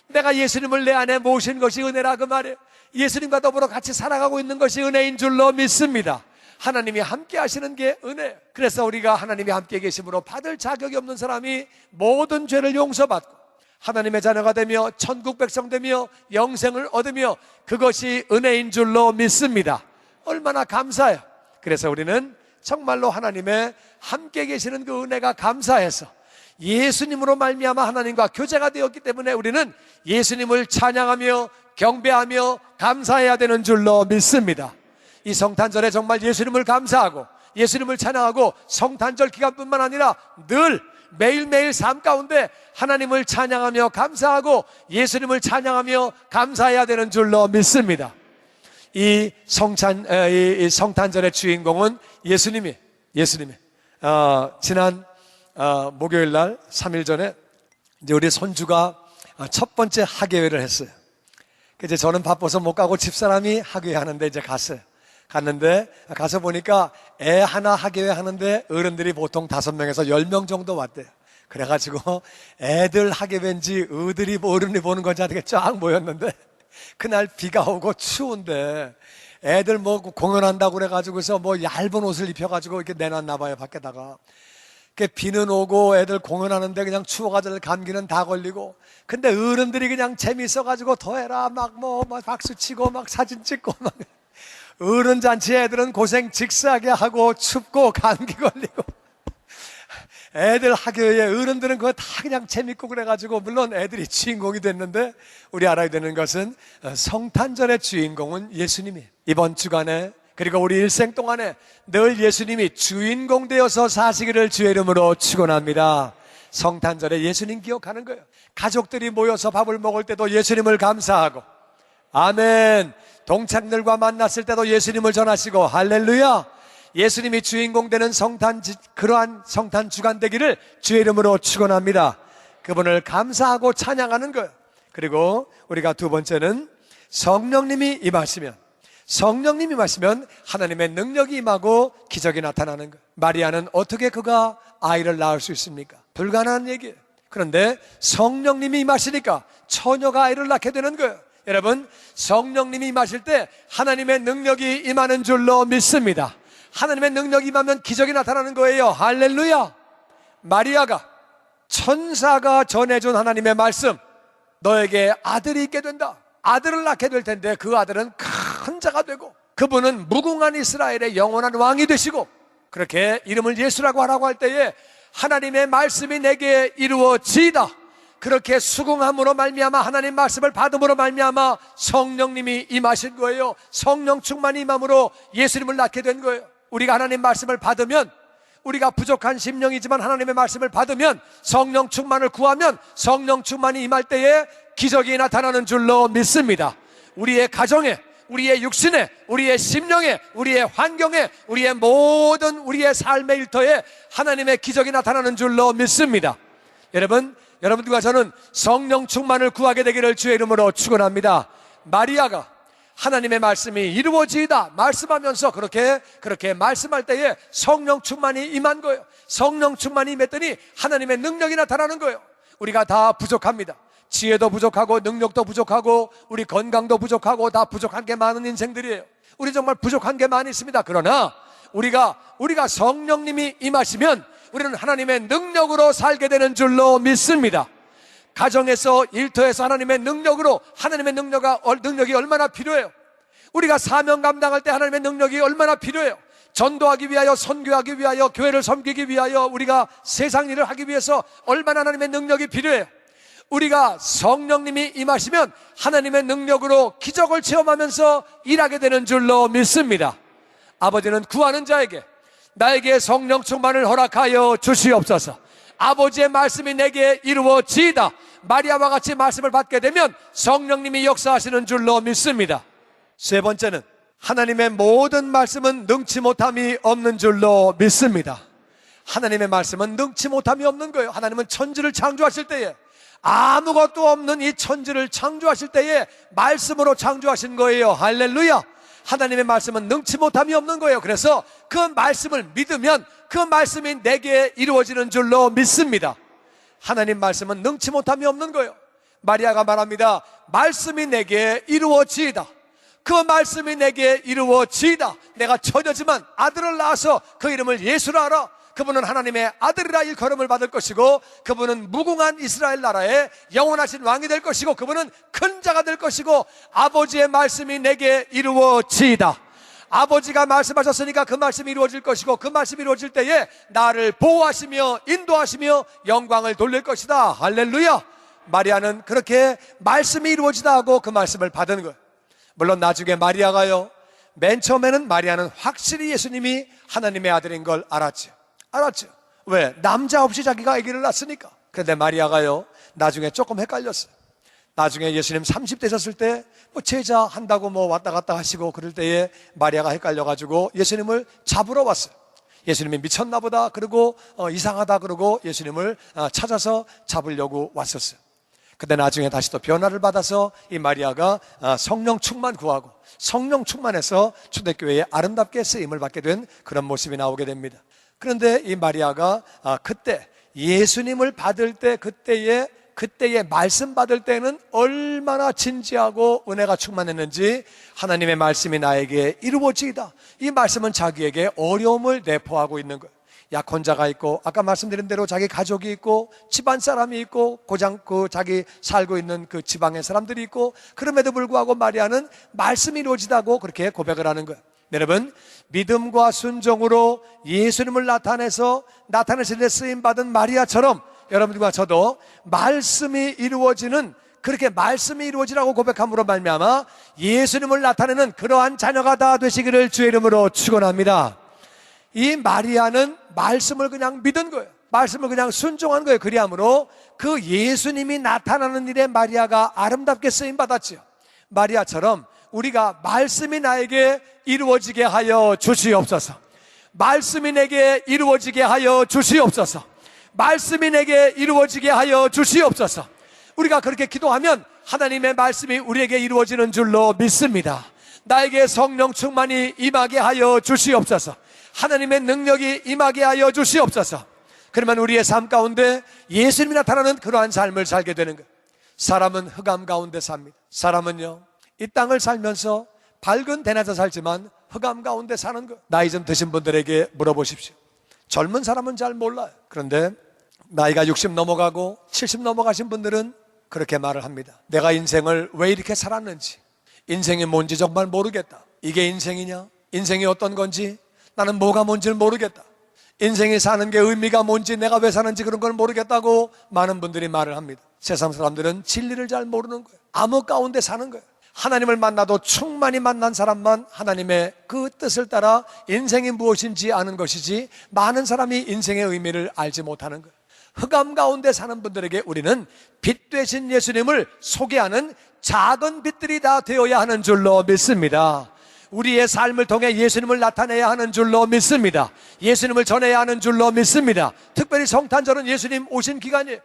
내가 예수님을 내 안에 모신 것이 은혜라, 그 말이에요. 예수님과 더불어 같이 살아가고 있는 것이 은혜인 줄로 믿습니다. 하나님이 함께 하시는 게 은혜예요. 그래서 우리가 하나님이 함께 계심으로 받을 자격이 없는 사람이 모든 죄를 용서받고 하나님의 자녀가 되며 천국 백성 되며 영생을 얻으며, 그것이 은혜인 줄로 믿습니다. 얼마나 감사해요. 그래서 우리는 정말로 하나님의 함께 계시는 그 은혜가 감사해서 예수님으로 말미암아 하나님과 교제가 되었기 때문에 우리는 예수님을 찬양하며 경배하며 감사해야 되는 줄로 믿습니다. 이 성탄절에 정말 예수님을 감사하고 예수님을 찬양하고, 성탄절 기간뿐만 아니라 늘 매일매일 삶 가운데 하나님을 찬양하며 감사하고 예수님을 찬양하며 감사해야 되는 줄로 믿습니다. 이 성탄절의 주인공은 예수님이. 지난 목요일 날 3일 전에 이제 우리 손주가 첫 번째 학예회를 했어요. 이제 저는 바빠서 못 가고 집사람이 학예회 하는데 이제 갔어요. 갔는데 가서 보니까 애 하나 학예회 하는데 어른들이 보통 5명에서 10명 정도 왔대요. 그래가지고 애들 학예회인지 어른이 보는 건지 되게 쫙 모였는데, 그날 비가 오고 추운데 애들 뭐 공연한다고 그래가지고서 뭐 얇은 옷을 입혀가지고 이렇게 내놨나 봐요, 밖에다가. 비는 오고 애들 공연하는데 그냥 추워가지고 감기는 다 걸리고, 근데 어른들이 그냥 재밌어가지고 더해라 막 박수 치고 막 사진 찍고 막. 어른 잔치 애들은 고생 직사하게 하고 춥고 감기 걸리고. 애들 학교에 어른들은 그거 다 그냥 재밌고 그래가지고 물론 애들이 주인공이 됐는데 우리 알아야 되는 것은 성탄절의 주인공은 예수님이에요. 이번 주간에 그리고 우리 일생 동안에 늘 예수님이 주인공 되어서 사시기를 주의 이름으로 축원합니다. 성탄절에 예수님 기억하는 거예요. 가족들이 모여서 밥을 먹을 때도 예수님을 감사하고, 아멘. 동창들과 만났을 때도 예수님을 전하시고, 할렐루야. 예수님이 주인공 되는 그러한 성탄 주간 되기를 주의 이름으로 축원합니다. 그분을 감사하고 찬양하는 거예요. 그리고 우리가 두 번째는 성령님이 임하시면 하나님의 능력이 임하고 기적이 나타나는 거예요. 마리아는 어떻게 그가 아이를 낳을 수 있습니까? 불가능한 얘기예요. 그런데 성령님이 임하시니까 처녀가 아이를 낳게 되는 거예요. 여러분, 성령님이 임하실 때 하나님의 능력이 임하는 줄로 믿습니다. 하나님의 능력이 임하면 기적이 나타나는 거예요. 할렐루야. 마리아가 천사가 전해준 하나님의 말씀, 너에게 아들이 있게 된다, 아들을 낳게 될 텐데 그 아들은 큰 자가 되고 그분은 무궁한 이스라엘의 영원한 왕이 되시고, 그렇게 이름을 예수라고 하라고 할 때에 하나님의 말씀이 내게 이루어지이다, 그렇게 수긍함으로 말미암아 하나님 말씀을 받음으로 말미암아 성령님이 임하신 거예요. 성령 충만이 임함으로 예수님을 낳게 된 거예요. 우리가 하나님 말씀을 받으면, 우리가 부족한 심령이지만 하나님의 말씀을 받으면, 성령 충만을 구하면 성령 충만이 임할 때에 기적이 나타나는 줄로 믿습니다. 우리의 가정에, 우리의 육신에, 우리의 심령에, 우리의 환경에, 우리의 모든 우리의 삶의 일터에 하나님의 기적이 나타나는 줄로 믿습니다. 여러분들과 저는 성령 충만을 구하게 되기를 주의 이름으로 축원합니다. 마리아가 하나님의 말씀이 이루어지이다 말씀하면서 그렇게 말씀할 때에 성령 충만이 임한 거예요. 성령 충만이 임했더니 하나님의 능력이 나타나는 거예요. 우리가 다 부족합니다. 지혜도 부족하고 능력도 부족하고 우리 건강도 부족하고 다 부족한 게 많은 인생들이에요. 우리 정말 부족한 게 많이 있습니다. 그러나 우리가 성령님이 임하시면 우리는 하나님의 능력으로 살게 되는 줄로 믿습니다. 가정에서, 일터에서 하나님의 능력으로, 하나님의 능력이 얼마나 필요해요. 우리가 사명 감당할 때 하나님의 능력이 얼마나 필요해요. 전도하기 위하여, 선교하기 위하여, 교회를 섬기기 위하여, 우리가 세상 일을 하기 위해서 얼마나 하나님의 능력이 필요해요. 우리가 성령님이 임하시면 하나님의 능력으로 기적을 체험하면서 일하게 되는 줄로 믿습니다. 아버지는 구하는 자에게 나에게 성령 충만을 허락하여 주시옵소서. 아버지의 말씀이 내게 이루어지이다. 마리아와 같이 말씀을 받게 되면 성령님이 역사하시는 줄로 믿습니다. 세 번째는 하나님의 모든 말씀은 능치 못함이 없는 줄로 믿습니다. 하나님의 말씀은 능치 못함이 없는 거예요. 하나님은 천지를 창조하실 때에, 아무것도 없는 이 천지를 창조하실 때에 말씀으로 창조하신 거예요. 할렐루야. 하나님의 말씀은 능치 못함이 없는 거예요. 그래서 그 말씀을 믿으면 그 말씀이 내게 이루어지는 줄로 믿습니다. 하나님 말씀은 능치 못함이 없는 거예요. 마리아가 말합니다. 말씀이 내게 이루어지이다. 그 말씀이 내게 이루어지이다. 내가 처녀지만 아들을 낳아서 그 이름을 예수라 하라. 그분은 하나님의 아들이라 일컬음을 받을 것이고, 그분은 무궁한 이스라엘 나라의 영원하신 왕이 될 것이고, 그분은 큰 자가 될 것이고, 아버지의 말씀이 내게 이루어지이다. 아버지가 말씀하셨으니까 그 말씀이 이루어질 것이고, 그 말씀이 이루어질 때에 나를 보호하시며 인도하시며 영광을 돌릴 것이다. 할렐루야. 마리아는 그렇게 말씀이 이루어지다 하고 그 말씀을 받은 거예요. 물론 나중에 마리아가요, 맨 처음에는 마리아는 확실히 예수님이 하나님의 아들인 걸 알았죠. 왜? 남자 없이 자기가 아기를 낳았으니까. 그런데 마리아가요, 나중에 조금 헷갈렸어요. 나중에 예수님 30 되셨을 때 제자 한다고 왔다 갔다 하시고 그럴 때에 마리아가 헷갈려가지고 예수님을 잡으러 왔어요. 예수님이 미쳤나 보다 그러고 이상하다 그러고 예수님을 찾아서 잡으려고 왔었어요. 근데 나중에 다시 또 변화를 받아서 이 마리아가 성령 충만 구하고 성령 충만해서 초대교회에 아름답게 쓰임을 받게 된 그런 모습이 나오게 됩니다. 그런데 이 마리아가 그때 예수님을 받을 때 그때의 말씀 받을 때는 얼마나 진지하고 은혜가 충만했는지, 하나님의 말씀이 나에게 이루어지이다. 이 말씀은 자기에게 어려움을 내포하고 있는 거예요. 약혼자가 있고, 아까 말씀드린 대로 자기 가족이 있고, 집안 사람이 있고, 고장 자기 살고 있는 그 지방의 사람들이 있고, 그럼에도 불구하고 마리아는 말씀이 이루어지다고 그렇게 고백을 하는 거예요. 여러분, 믿음과 순종으로 예수님을 나타내실 때 쓰임받은 마리아처럼 여러분들과 저도 말씀이 이루어지는, 그렇게 말씀이 이루어지라고 고백함으로 말미암아 예수님을 나타내는 그러한 자녀가 다 되시기를 주의 이름으로 축원합니다. 이 마리아는 말씀을 그냥 믿은 거예요. 말씀을 그냥 순종한 거예요. 그리함으로 그 예수님이 나타나는 일에 마리아가 아름답게 쓰임받았지요. 마리아처럼 우리가 말씀이 나에게 이루어지게 하여 주시옵소서. 말씀이 내게 이루어지게 하여 주시옵소서. 말씀이 내게 이루어지게 하여 주시옵소서. 우리가 그렇게 기도하면 하나님의 말씀이 우리에게 이루어지는 줄로 믿습니다. 나에게 성령 충만이 임하게 하여 주시옵소서. 하나님의 능력이 임하게 하여 주시옵소서. 그러면 우리의 삶 가운데 예수님이 나타나는 그러한 삶을 살게 되는 거예요. 사람은 흑암 가운데 삽니다. 사람은요, 이 땅을 살면서 밝은 대낮에 살지만 흑암 가운데 사는 거예요. 나이 좀 드신 분들에게 물어보십시오. 젊은 사람은 잘 몰라요. 그런데 나이가 60 넘어가고 70 넘어가신 분들은 그렇게 말을 합니다. 내가 인생을 왜 이렇게 살았는지, 인생이 뭔지 정말 모르겠다. 이게 인생이냐? 인생이 어떤 건지, 나는 뭐가 뭔지를 모르겠다. 인생이 사는 게 의미가 뭔지, 내가 왜 사는지 그런 걸 모르겠다고 많은 분들이 말을 합니다. 세상 사람들은 진리를 잘 모르는 거예요. 암흑 가운데 사는 거예요. 하나님을 만나도 충만히 만난 사람만 하나님의 그 뜻을 따라 인생이 무엇인지 아는 것이지, 많은 사람이 인생의 의미를 알지 못하는 거예요. 흑암 가운데 사는 분들에게 우리는 빛 되신 예수님을 소개하는 작은 빛들이 다 되어야 하는 줄로 믿습니다. 우리의 삶을 통해 예수님을 나타내야 하는 줄로 믿습니다. 예수님을 전해야 하는 줄로 믿습니다. 특별히 성탄절은 예수님 오신 기간이에요.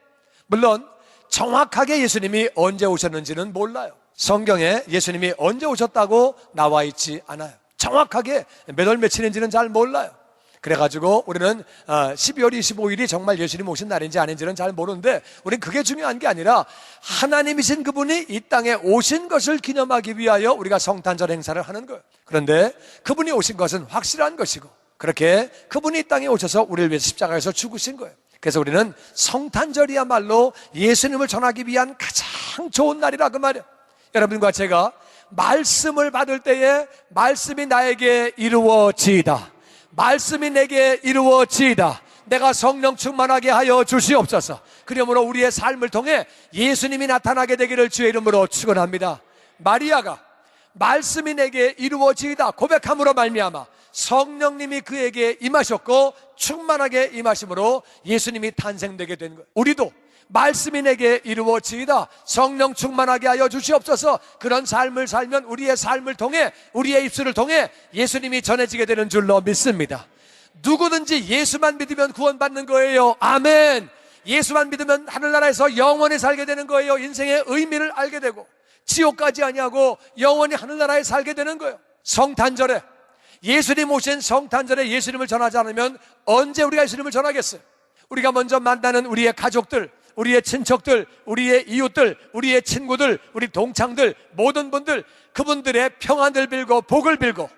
물론 정확하게 예수님이 언제 오셨는지는 몰라요. 성경에 예수님이 언제 오셨다고 나와 있지 않아요. 정확하게 몇 월 며칠인지는 잘 몰라요. 그래가지고 우리는 12월 25일이 정말 예수님 오신 날인지 아닌지는 잘 모르는데, 우리는 그게 중요한 게 아니라 하나님이신 그분이 이 땅에 오신 것을 기념하기 위하여 우리가 성탄절 행사를 하는 거예요. 그런데 그분이 오신 것은 확실한 것이고, 그렇게 그분이 이 땅에 오셔서 우리를 위해서 십자가에서 죽으신 거예요. 그래서 우리는 성탄절이야말로 예수님을 전하기 위한 가장 좋은 날이라 그 말이에요. 여러분과 제가 말씀을 받을 때에 말씀이 나에게 이루어지이다, 말씀이 내게 이루어지이다, 내가 성령 충만하게 하여 주시옵소서. 그러므로 우리의 삶을 통해 예수님이 나타나게 되기를 주의 이름으로 축원합니다. 마리아가 말씀이 내게 이루어지이다 고백함으로 말미암아 성령님이 그에게 임하셨고 충만하게 임하심으로 예수님이 탄생되게 된 거예요. 우리도 말씀이 내게 이루어지이다, 성령 충만하게 하여 주시옵소서, 그런 삶을 살면 우리의 삶을 통해, 우리의 입술을 통해 예수님이 전해지게 되는 줄로 믿습니다. 누구든지 예수만 믿으면 구원받는 거예요. 아멘. 예수만 믿으면 하늘나라에서 영원히 살게 되는 거예요. 인생의 의미를 알게 되고 지옥 가지 아니하고 영원히 하늘나라에 살게 되는 거예요. 성탄절에, 예수님 오신 성탄절에 예수님을 전하지 않으면 언제 우리가 예수님을 전하겠어요? 우리가 먼저 만나는 우리의 가족들, 우리의 친척들, 우리의 이웃들, 우리의 친구들, 우리 동창들, 모든 분들, 그분들의 평안을 빌고 복을 빌고,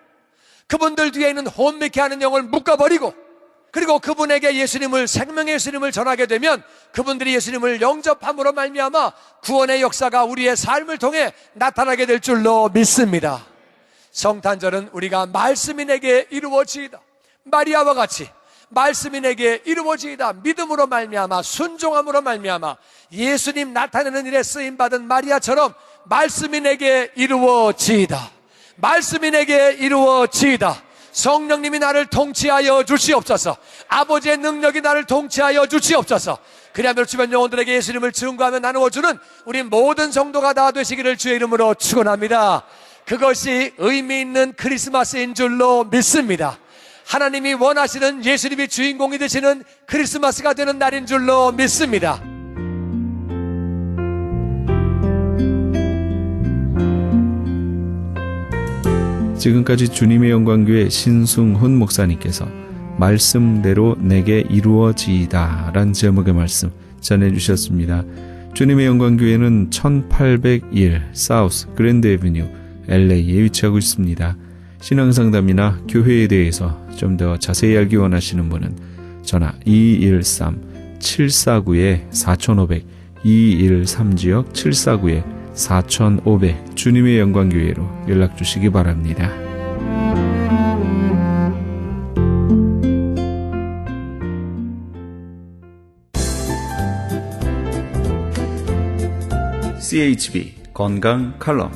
그분들 뒤에 있는 혼미케 하는 영을 묶어버리고, 그리고 그분에게 예수님을, 생명의 예수님을 전하게 되면 그분들이 예수님을 영접함으로 말미암아 구원의 역사가 우리의 삶을 통해 나타나게 될 줄로 믿습니다. 성탄절은 우리가 말씀이 내게 이루어지이다, 마리아와 같이 말씀이 내게 이루어지이다, 믿음으로 말미암아 순종함으로 말미암아 예수님 나타내는 일에 쓰임받은 마리아처럼 말씀이 내게 이루어지이다, 말씀이 내게 이루어지이다, 성령님이 나를 통치하여 주시옵소서, 아버지의 능력이 나를 통치하여 주시옵소서. 그리하면 주변 영혼들에게 예수님을 증거하며 나누어주는 우리 모든 성도가 다 되시기를 주의 이름으로 축원합니다. 그것이 의미 있는 크리스마스인 줄로 믿습니다. 하나님이 원하시는 예수님이 주인공이 되시는 크리스마스가 되는 날인 줄로 믿습니다. 지금까지 주님의 영광교회 신승훈 목사님께서 말씀대로 내게 이루어지이다 라는 제목의 말씀 전해주셨습니다. 주님의 영광교회는 1801 사우스 그랜드 애비뉴 LA에 위치하고 있습니다. 신앙상담이나 교회에 대해서 좀 더 자세히 알기 원하시는 분은 전화 213-749-4500 213지역 749-4500 주님의 영광교회로 연락 주시기 바랍니다. CHB 건강 칼럼.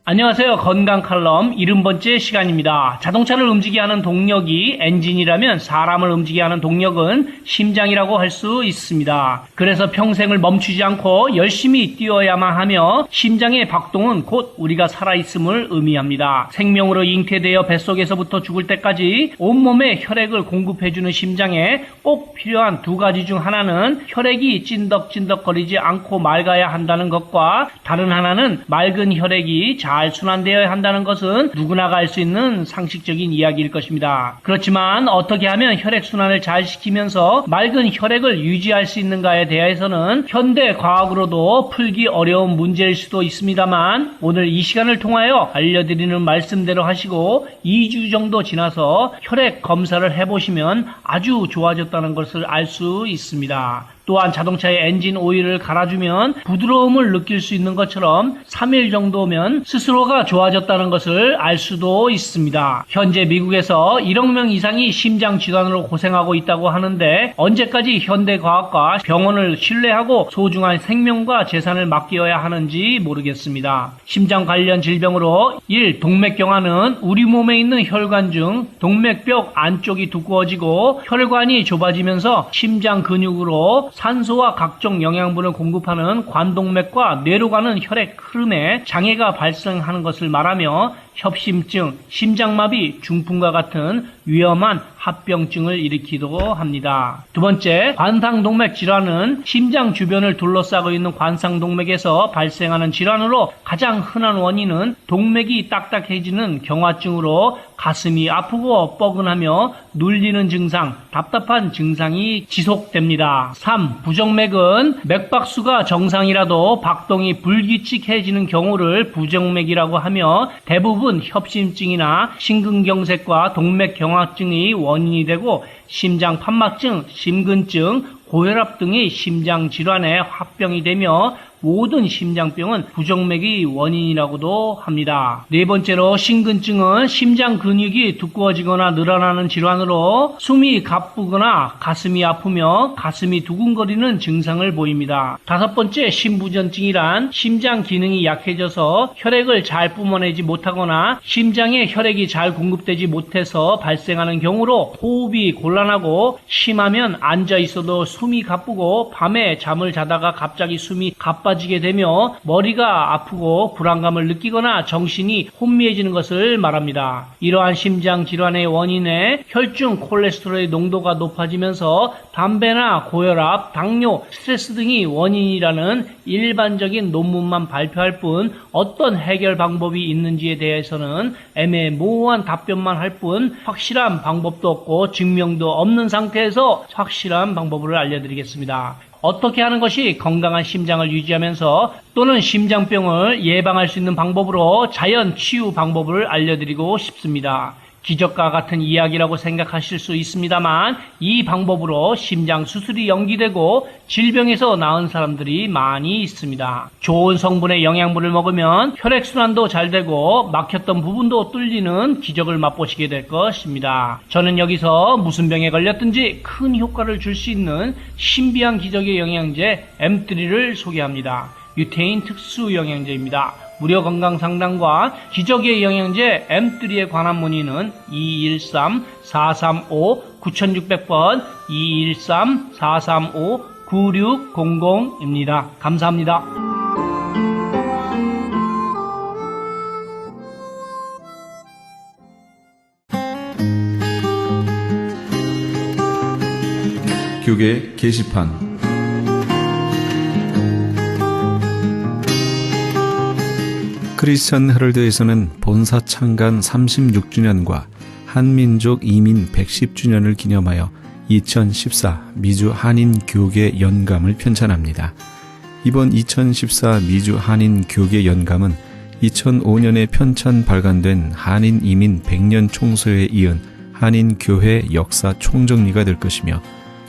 안녕하세요. 건강 칼럼 70번째 시간입니다. 자동차를 움직이게 하는 동력이 엔진이라면 사람을 움직이게 하는 동력은 심장이라고 할 수 있습니다. 그래서 평생을 멈추지 않고 열심히 뛰어야만 하며 심장의 박동은 곧 우리가 살아있음을 의미합니다. 생명으로 잉태되어 뱃속에서부터 죽을 때까지 온몸에 혈액을 공급해주는 심장에 꼭 필요한 두 가지 중 하나는 혈액이 찐덕찐덕거리지 않고 맑아야 한다는 것과 다른 하나는 맑은 혈액이 잘 순환되어야 한다는 것은 누구나가 알 수 있는 상식적인 이야기일 것입니다. 그렇지만 어떻게 하면 혈액순환을 잘 시키면서 맑은 혈액을 유지할 수 있는가에 대해서는 현대 과학으로도 풀기 어려운 문제일 수도 있습니다만 오늘 이 시간을 통하여 알려드리는 말씀대로 하시고 2주 정도 지나서 혈액 검사를 해보시면 아주 좋아졌다는 것을 알 수 있습니다. 또한 자동차의 엔진 오일을 갈아주면 부드러움을 느낄 수 있는 것처럼 3일 정도면 스스로가 좋아졌다는 것을 알 수도 있습니다. 현재 미국에서 1억 명 이상이 심장 질환으로 고생하고 있다고 하는데 언제까지 현대과학과 병원을 신뢰하고 소중한 생명과 재산을 맡겨야 하는지 모르겠습니다. 심장 관련 질병으로 1. 동맥경화는 우리 몸에 있는 혈관 중 동맥벽 안쪽이 두꺼워지고 혈관이 좁아지면서 심장 근육으로 산소와 각종 영양분을 공급하는 관동맥과 뇌로 가는 혈액 흐름에 장애가 발생하는 것을 말하며 협심증, 심장마비, 중풍과 같은 위험한 합병증을 일으키기도 합니다. 두 번째, 관상동맥 질환은 심장 주변을 둘러싸고 있는 관상동맥에서 발생하는 질환으로 가장 흔한 원인은 동맥이 딱딱해지는 경화증으로 가슴이 아프고 뻐근하며 눌리는 증상, 답답한 증상이 지속됩니다. 3. 부정맥은 맥박수가 정상이라도 박동이 불규칙해지는 경우를 부정맥이라고 하며 대부분 협심증이나 심근경색과 동맥경화증이 원인이 되고 심장 판막증, 심근증, 고혈압 등의 심장 질환의 합병이 되며 모든 심장병은 부정맥이 원인이라고도 합니다. 네 번째로 심근증은 심장 근육이 두꺼워지거나 늘어나는 질환으로 숨이 가쁘거나 가슴이 아프며 가슴이 두근거리는 증상을 보입니다. 다섯 번째, 심부전증이란 심장 기능이 약해져서 혈액을 잘 뿜어내지 못하거나 심장에 혈액이 잘 공급되지 못해서 발생하는 경우로 호흡이 곤란하고 심하면 앉아 있어도 숨이 가쁘고 밤에 잠을 자다가 갑자기 숨이 가빠지게 되며 머리가 아프고 불안감을 느끼거나 정신이 혼미해지는 것을 말합니다. 이러한 심장 질환의 원인에 혈중 콜레스테롤의 농도가 높아지면서 담배나 고혈압, 당뇨, 스트레스 등이 원인이라는 일반적인 논문만 발표할 뿐 어떤 해결 방법이 있는지에 대해서는 애매모호한 답변만 할 뿐 확실한 방법도 없고 증명도 없는 상태에서 확실한 방법을 알려드리겠습니다. 어떻게 하는 것이 건강한 심장을 유지하면서 또는 심장병을 예방할 수 있는 방법으로 자연 치유 방법을 알려드리고 싶습니다. 기적과 같은 이야기라고 생각하실 수 있습니다만 이 방법으로 심장 수술이 연기되고 질병에서 나은 사람들이 많이 있습니다. 좋은 성분의 영양분을 먹으면 혈액순환도 잘 되고 막혔던 부분도 뚫리는 기적을 맛보시게 될 것입니다. 저는 여기서 무슨 병에 걸렸든지 큰 효과를 줄 수 있는 신비한 기적의 영양제 M3를 소개합니다. 유태인 특수 영양제입니다. 무료 건강상담과 기적의 영양제 M3에 관한 문의는 213-435-9600번 213-435-9600입니다. 감사합니다. 교계 게시판. 크리스천 헤럴드에서는 본사 창간 36주년과 한민족 이민 110주년을 기념하여 2014 미주 한인 교계 연감을 편찬합니다. 이번 2014 미주 한인 교계 연감은 2005년에 편찬 발간된 한인 이민 100년 총서에 이은 한인 교회 역사 총정리가 될 것이며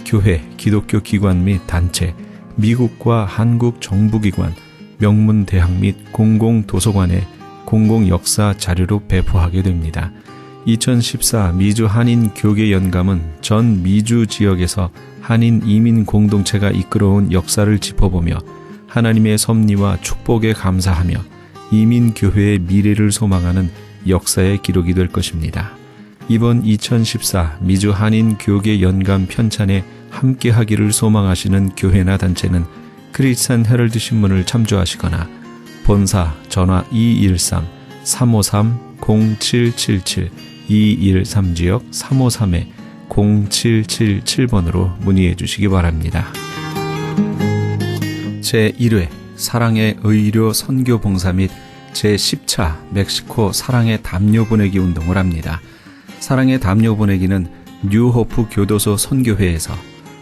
교회, 기독교 기관 및 단체, 미국과 한국 정부기관, 명문대학 및 공공도서관에 공공역사 자료로 배포하게 됩니다. 2014 미주 한인 교계 연감은 전 미주 지역에서 한인 이민 공동체가 이끌어온 역사를 짚어보며 하나님의 섭리와 축복에 감사하며 이민 교회의 미래를 소망하는 역사의 기록이 될 것입니다. 이번 2014 미주 한인 교계 연감 편찬에 함께하기를 소망하시는 교회나 단체는 크리스찬 헤럴드 신문을 참조하시거나 본사 전화 213-353-0777 213지역 353-0777번으로 문의해 주시기 바랍니다. 제1회 사랑의 의료 선교 봉사 및 제10차 멕시코 사랑의 담요 보내기 운동을 합니다. 사랑의 담요 보내기는 뉴호프 교도소 선교회에서,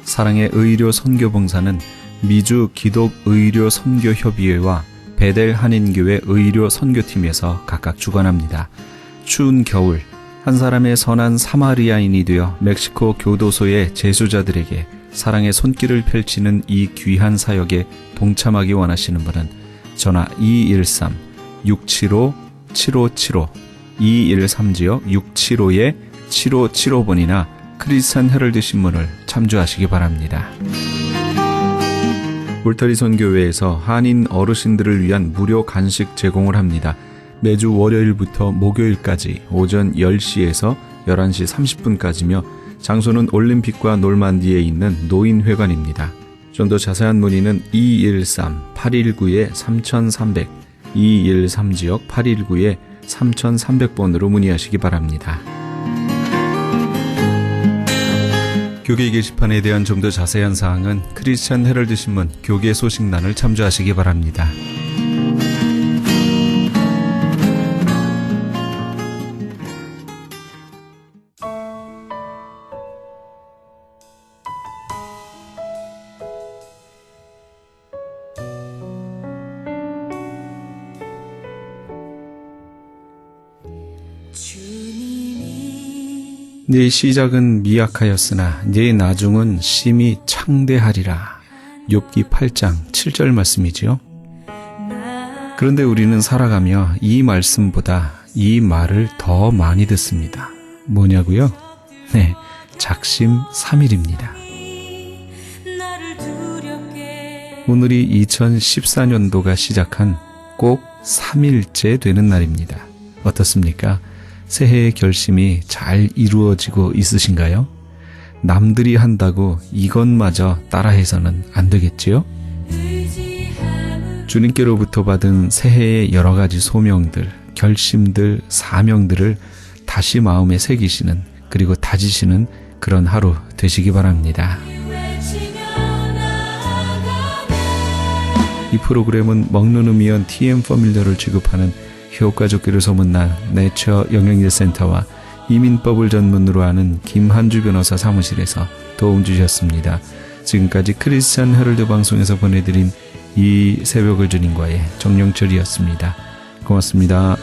사랑의 의료 선교 봉사는 미주 기독 의료 선교 협의회와 베델 한인교회 의료 선교팀에서 각각 주관합니다. 추운 겨울 한 사람의 선한 사마리아인이 되어 멕시코 교도소의 재수자들에게 사랑의 손길을 펼치는 이 귀한 사역에 동참하기 원하시는 분은 전화 213-675-7575 213지역 675-7575번이나 크리스찬 헤럴드 신문을 참조하시기 바랍니다. 울타리 선교회에서 한인 어르신들을 위한 무료 간식 제공을 합니다. 매주 월요일부터 목요일까지 오전 10시에서 11시 30분까지며 장소는 올림픽과 놀만디에 있는 노인회관입니다. 좀 더 자세한 문의는 213-819-3300 213지역 819-3300번으로 문의하시기 바랍니다. 교계 게시판에 대한 좀 더 자세한 사항은 크리스찬 헤럴드 신문 교계 소식란을 참조하시기 바랍니다. 네 시작은 미약하였으나 네 나중은 심히 창대하리라. 욥기 8장 7절 말씀이지요. 그런데 우리는 살아가며 이 말씀보다 이 말을 더 많이 듣습니다. 뭐냐고요? 네, 작심 3일입니다. 오늘이 2014년도가 시작한 꼭 3일째 되는 날입니다. 어떻습니까? 새해의 결심이 잘 이루어지고 있으신가요? 남들이 한다고 이것마저 따라해서는 안 되겠지요? 주님께로부터 받은 새해의 여러 가지 소명들, 결심들, 사명들을 다시 마음에 새기시는, 그리고 다지시는 그런 하루 되시기 바랍니다. 이 프로그램은 먹는 의미연 TM 포뮬러를 취급하는 효과좋기를 소문난 내처 영양제센터와 이민법을 전문으로 하는 김한주 변호사 사무실에서 도움 주셨습니다. 지금까지 크리스찬 헤럴드 방송에서 보내드린 이 새벽을 주님과의 정영철이었습니다. 고맙습니다.